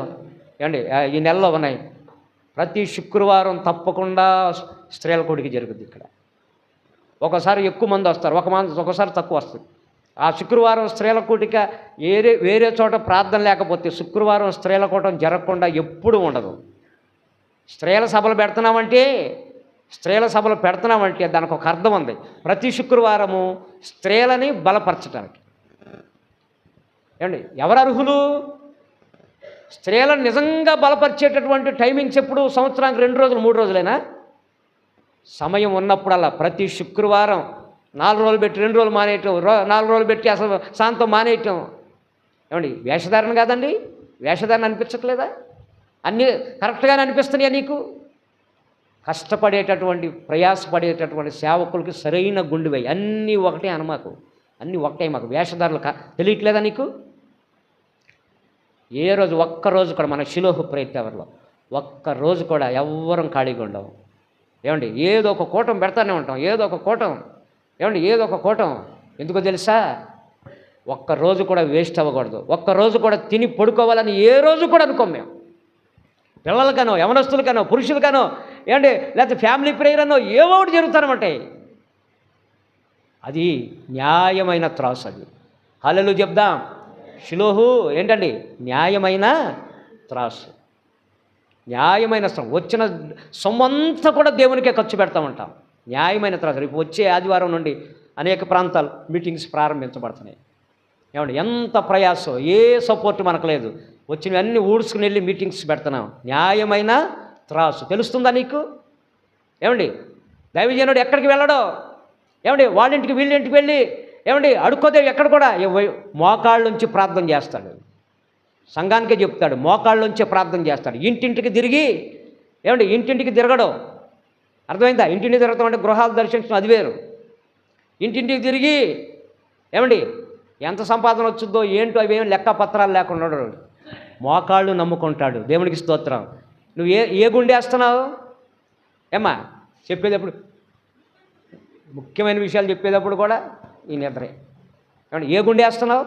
ఏమండి, ఈ నెలలో ఉన్నాయి. ప్రతి శుక్రవారం తప్పకుండా స్త్రీల కూడిక జరుగుద్ది ఇక్కడ. ఒకసారి ఎక్కువ మంది వస్తారు, ఒకసారి తక్కువ వస్తుంది. ఆ శుక్రవారం స్త్రీల కూడిక వేరే చోట ప్రార్థన లేకపోతే శుక్రవారం స్త్రీల కూటం జరగకుండా ఎప్పుడూ ఉండదు. స్త్రీల సభలు పెడుతున్నామంటే దానికి ఒక అర్థం ఉంది. ప్రతి శుక్రవారము స్త్రీలని బలపరచడానికి. ఏమండి, ఎవరు అర్హులు? స్త్రీలను నిజంగా బలపరిచేటటువంటి టైమింగ్స్ ఎప్పుడు? సంవత్సరానికి 2 రోజులు 3 రోజులైనా సమయం ఉన్నప్పుడల్లా ప్రతి శుక్రవారం 4 రోజులు పెట్టి 2 రోజులు మానేయటం, 4 రోజులు పెట్టి అసలు శాంతం మానేయటం. ఏమండి, వేషధారణ కాదండి. వేషధారణ అనిపించట్లేదా? అన్నీ కరెక్ట్గానే అనిపిస్తున్నాయా నీకు? కష్టపడేటటువంటి ప్రయాసపడేటటువంటి సేవకులకి సరైన గుండు వేయి. అన్నీ ఒకటే అనమాకు, అన్నీ ఒకటే మాకు. వేషధారులు తెలియట్లేదా నీకు? ఏ రోజు ఒక్కరోజు కూడా మన షిలోహు ప్రేయర్ అవర్లో ఒక్కరోజు కూడా ఎవ్వరం ఖాళీగా ఉండవు. ఏమండి, ఏదో ఒక కూటం పెడతానే ఉంటాం, ఏదో ఒక కూటం. ఏమండి, ఏదో ఒక కూటం. ఎందుకో తెలుసా? ఒక్కరోజు కూడా వేస్ట్ అవ్వకూడదు. ఒక్కరోజు కూడా తిని పడుకోవాలని ఏ రోజు కూడా అనుకోం మేము. పిల్లలకనో, యవనస్తులకనో, పురుషులకనో, ఏమండి, లేకపోతే ఫ్యామిలీ ప్రేయర్ అనో ఏవో ఒకటి జరుగుతానమంటాయి. అది న్యాయమైన త్రాసు. అది హల్లెలూయా చెప్దాం. షిలోహు ఏంటండి? న్యాయమైన త్రాసు. న్యాయమైన వచ్చిన సొమ్మంతా కూడా దేవునికే ఖర్చు పెడతా ఉంటాం. న్యాయమైన త్రాసు. ఇప్పుడు వచ్చే ఆదివారం నుండి అనేక ప్రాంతాలు మీటింగ్స్ ప్రారంభించబడుతున్నాయి. ఏమండి, ఎంత ప్రయాసం, ఏ సపోర్ట్ మనకు లేదు. వచ్చినవన్నీ ఊడ్చుకుని వెళ్ళి మీటింగ్స్ పెడుతున్నాం. న్యాయమైన త్రాసు. తెలుస్తుందా నీకు? ఏమండి, దైవజనుడు ఎక్కడికి వెళ్ళడో, ఏమండి, వాళ్ళింటికి వీళ్ళింటికి వెళ్ళి, ఏమండి, అడుక్కోదే ఎక్కడ కూడా మోకాళ్ళ నుంచి ప్రార్థన చేస్తాడు. సంఘానికే చెప్తాడు, మోకాళ్ళ నుంచే ప్రార్థన చేస్తాడు. ఇంటింటికి తిరిగి, ఏమండి, ఇంటింటికి తిరగడం. అర్థమైందా? ఇంటింటికి తిరగడం అంటే గృహాలు దర్శించడం అది వేరు. ఇంటింటికి తిరిగి, ఏమండి, ఎంత సంపాదన వచ్చిందో ఏంటో అవేం లెక్క పత్రాలు లేకుండా మోకాళ్ళు నమ్ముకుంటాడు. దేవునికి స్తోత్రం. నువ్వు ఏ గుండె వేస్తున్నావు? ఏమ్మా, చెప్పేటప్పుడు ముఖ్యమైన విషయాలు చెప్పేటప్పుడు కూడా ఈ నిద్రే. ఏమంటే, ఏ గుండె వేస్తున్నావు?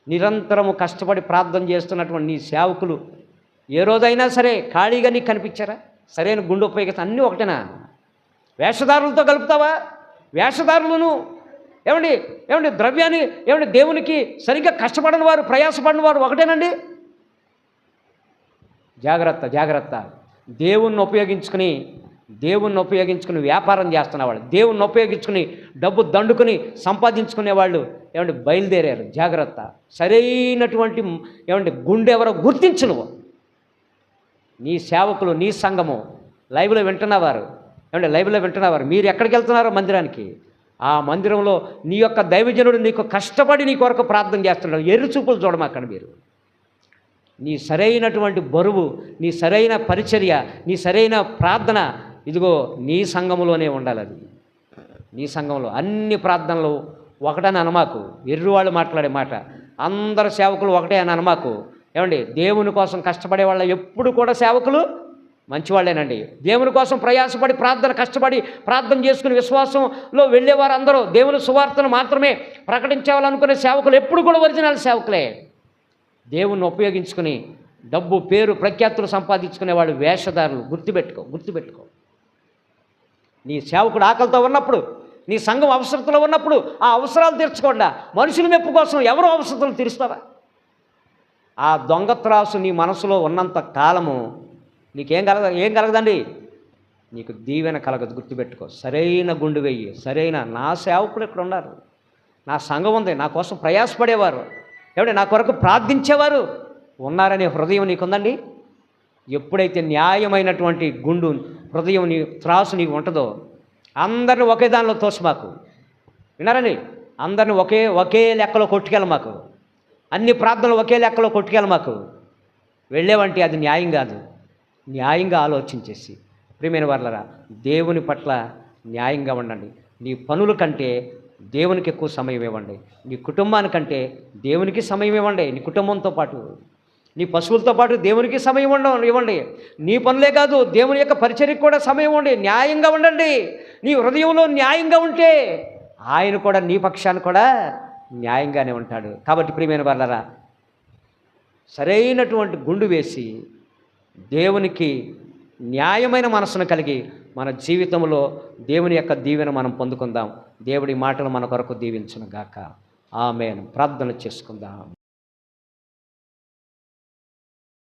నిరంతరము కష్టపడి ప్రార్థన చేస్తున్నటువంటి నీ సేవకులు ఏ రోజైనా సరే ఖాళీగా నీకు కనిపించారా? సరైన గుండె ఉపయోగిస్తా అన్నీ ఒకటేనా? వేషధారులతో కలుపుతావా? వేషధారులను ఏమండి, ఏమండి, ద్రవ్యాన్ని, ఏమండి, దేవునికి సరిగ్గా కష్టపడని వారు, ప్రయాసపడిన వారు ఒకటేనండి. జాగ్రత్త, జాగ్రత్త. దేవుణ్ణి ఉపయోగించుకుని వ్యాపారం చేస్తున్నవాళ్ళు, దేవుణ్ణి ఉపయోగించుకుని డబ్బు దండుకుని సంపాదించుకునేవాళ్ళు ఏమంటే బయలుదేరారు. జాగ్రత్త. సరైనటువంటి ఏమంటే గుండె ఎవరో గుర్తించు. నువ్వు, నీ సేవకులు, నీ సంఘము లైవ్లో వింటున్నవారు, ఏమంటే లైవ్లో వింటున్నవారు, మీరు ఎక్కడికి వెళ్తున్నారో మందిరానికి, ఆ మందిరంలో నీ యొక్క దైవజనుడు నీకు కష్టపడి నీ కొరకు ప్రార్థన చేస్తున్నాడు. ఎర్రి చూపులు చూడమాకండి మీరు. నీ సరైనటువంటి బరువు, నీ సరైన పరిచర్య, నీ సరైన ప్రార్థన ఇదిగో నీ సంఘములోనే ఉండాలి. అది నీ సంఘంలో. అన్ని ప్రార్థనలు ఒకటని అనమాకు. ఎర్రివాళ్ళు మాట్లాడే మాట. అందరు సేవకులు ఒకటే అని అనమాకు. ఏమండి, దేవుని కోసం కష్టపడే వాళ్ళ ఎప్పుడు కూడా సేవకులు మంచివాళ్ళేనండి. దేవుని కోసం ప్రయాసపడి కష్టపడి ప్రార్థన చేసుకుని విశ్వాసంలో వెళ్ళేవారు అందరూ దేవుని సువార్తను మాత్రమే ప్రకటించాలనుకునే సేవకులు ఎప్పుడు కూడా ఒరిజినల్ సేవకులే. దేవుణ్ణి ఉపయోగించుకుని డబ్బు, పేరు, ప్రఖ్యాతులు సంపాదించుకునేవాడు వేషధారులు. గుర్తుపెట్టుకో. నీ సేవకుడు ఆకలితో ఉన్నప్పుడు, నీ సంఘం అవసరతలో ఉన్నప్పుడు ఆ అవసరాలు తీర్చకుండా మనుషుల మెప్పు కోసం ఎవరో అవసరతలు తీరుస్తావా? ఆ దొంగ త్రాసు నీ మనసులో ఉన్నంత కాలము నీకేం కలగదండి? నీకు దీవెన కలగదు. గుర్తుపెట్టుకో. సరైన గుండు వెయ్యి. సరైన నా సేవకులు ఇక్కడ ఉన్నారు, నా సంఘం ఉంది, నా కోసం ప్రయాసపడేవారు, ఏమంటే నా కొరకు ప్రార్థించేవారు ఉన్నారనే హృదయం నీకుందండి. ఎప్పుడైతే న్యాయమైనటువంటి గుండు హృదయం నీ త్రాసు నీకు ఉంటుందో, అందరిని ఒకే దానిలో తోసమాకు. విన్నారండి? అందరిని ఒకే లెక్కలో కొట్టుకెళ్ళమాకు. అన్ని ప్రార్థనలు ఒకే లెక్కలో కొట్టుకెళ్ళమాకు. వెళ్ళేవంటే అది న్యాయం కాదు. న్యాయంగా ఆలోచించేసి ప్రియమైన వారలారా, దేవుని పట్ల న్యాయంగా ఉండండి. నీ పనుల కంటే దేవునికి ఎక్కువ సమయం ఇవ్వండి. నీ కుటుంబానికంటే దేవునికి సమయం ఇవ్వండి. నీ కుటుంబంతో పాటు, నీ పశువులతో పాటు దేవునికి సమయం ఇవ్వండి. నీ పనులే కాదు, దేవుని యొక్క పరిచర్యకు కూడా సమయం ఇవ్వండి. న్యాయంగా ఉండండి. నీ హృదయంలో న్యాయంగా ఉంటే ఆయన కూడా నీ పక్షాన్ని కూడా న్యాయంగానే ఉంటాడు. కాబట్టి ప్రియమైన వారలారా, సరైనటువంటి గుండు వేసి దేవునికి న్యాయమైన మనసును కలిగి మన జీవితంలో దేవుని యొక్క దీవెన మనం పొందుకుందాం. దేవుడి మాటలు మన కొరకు దీవించును గాక. ఆమేన్. ప్రార్థన చేసుకుందాం.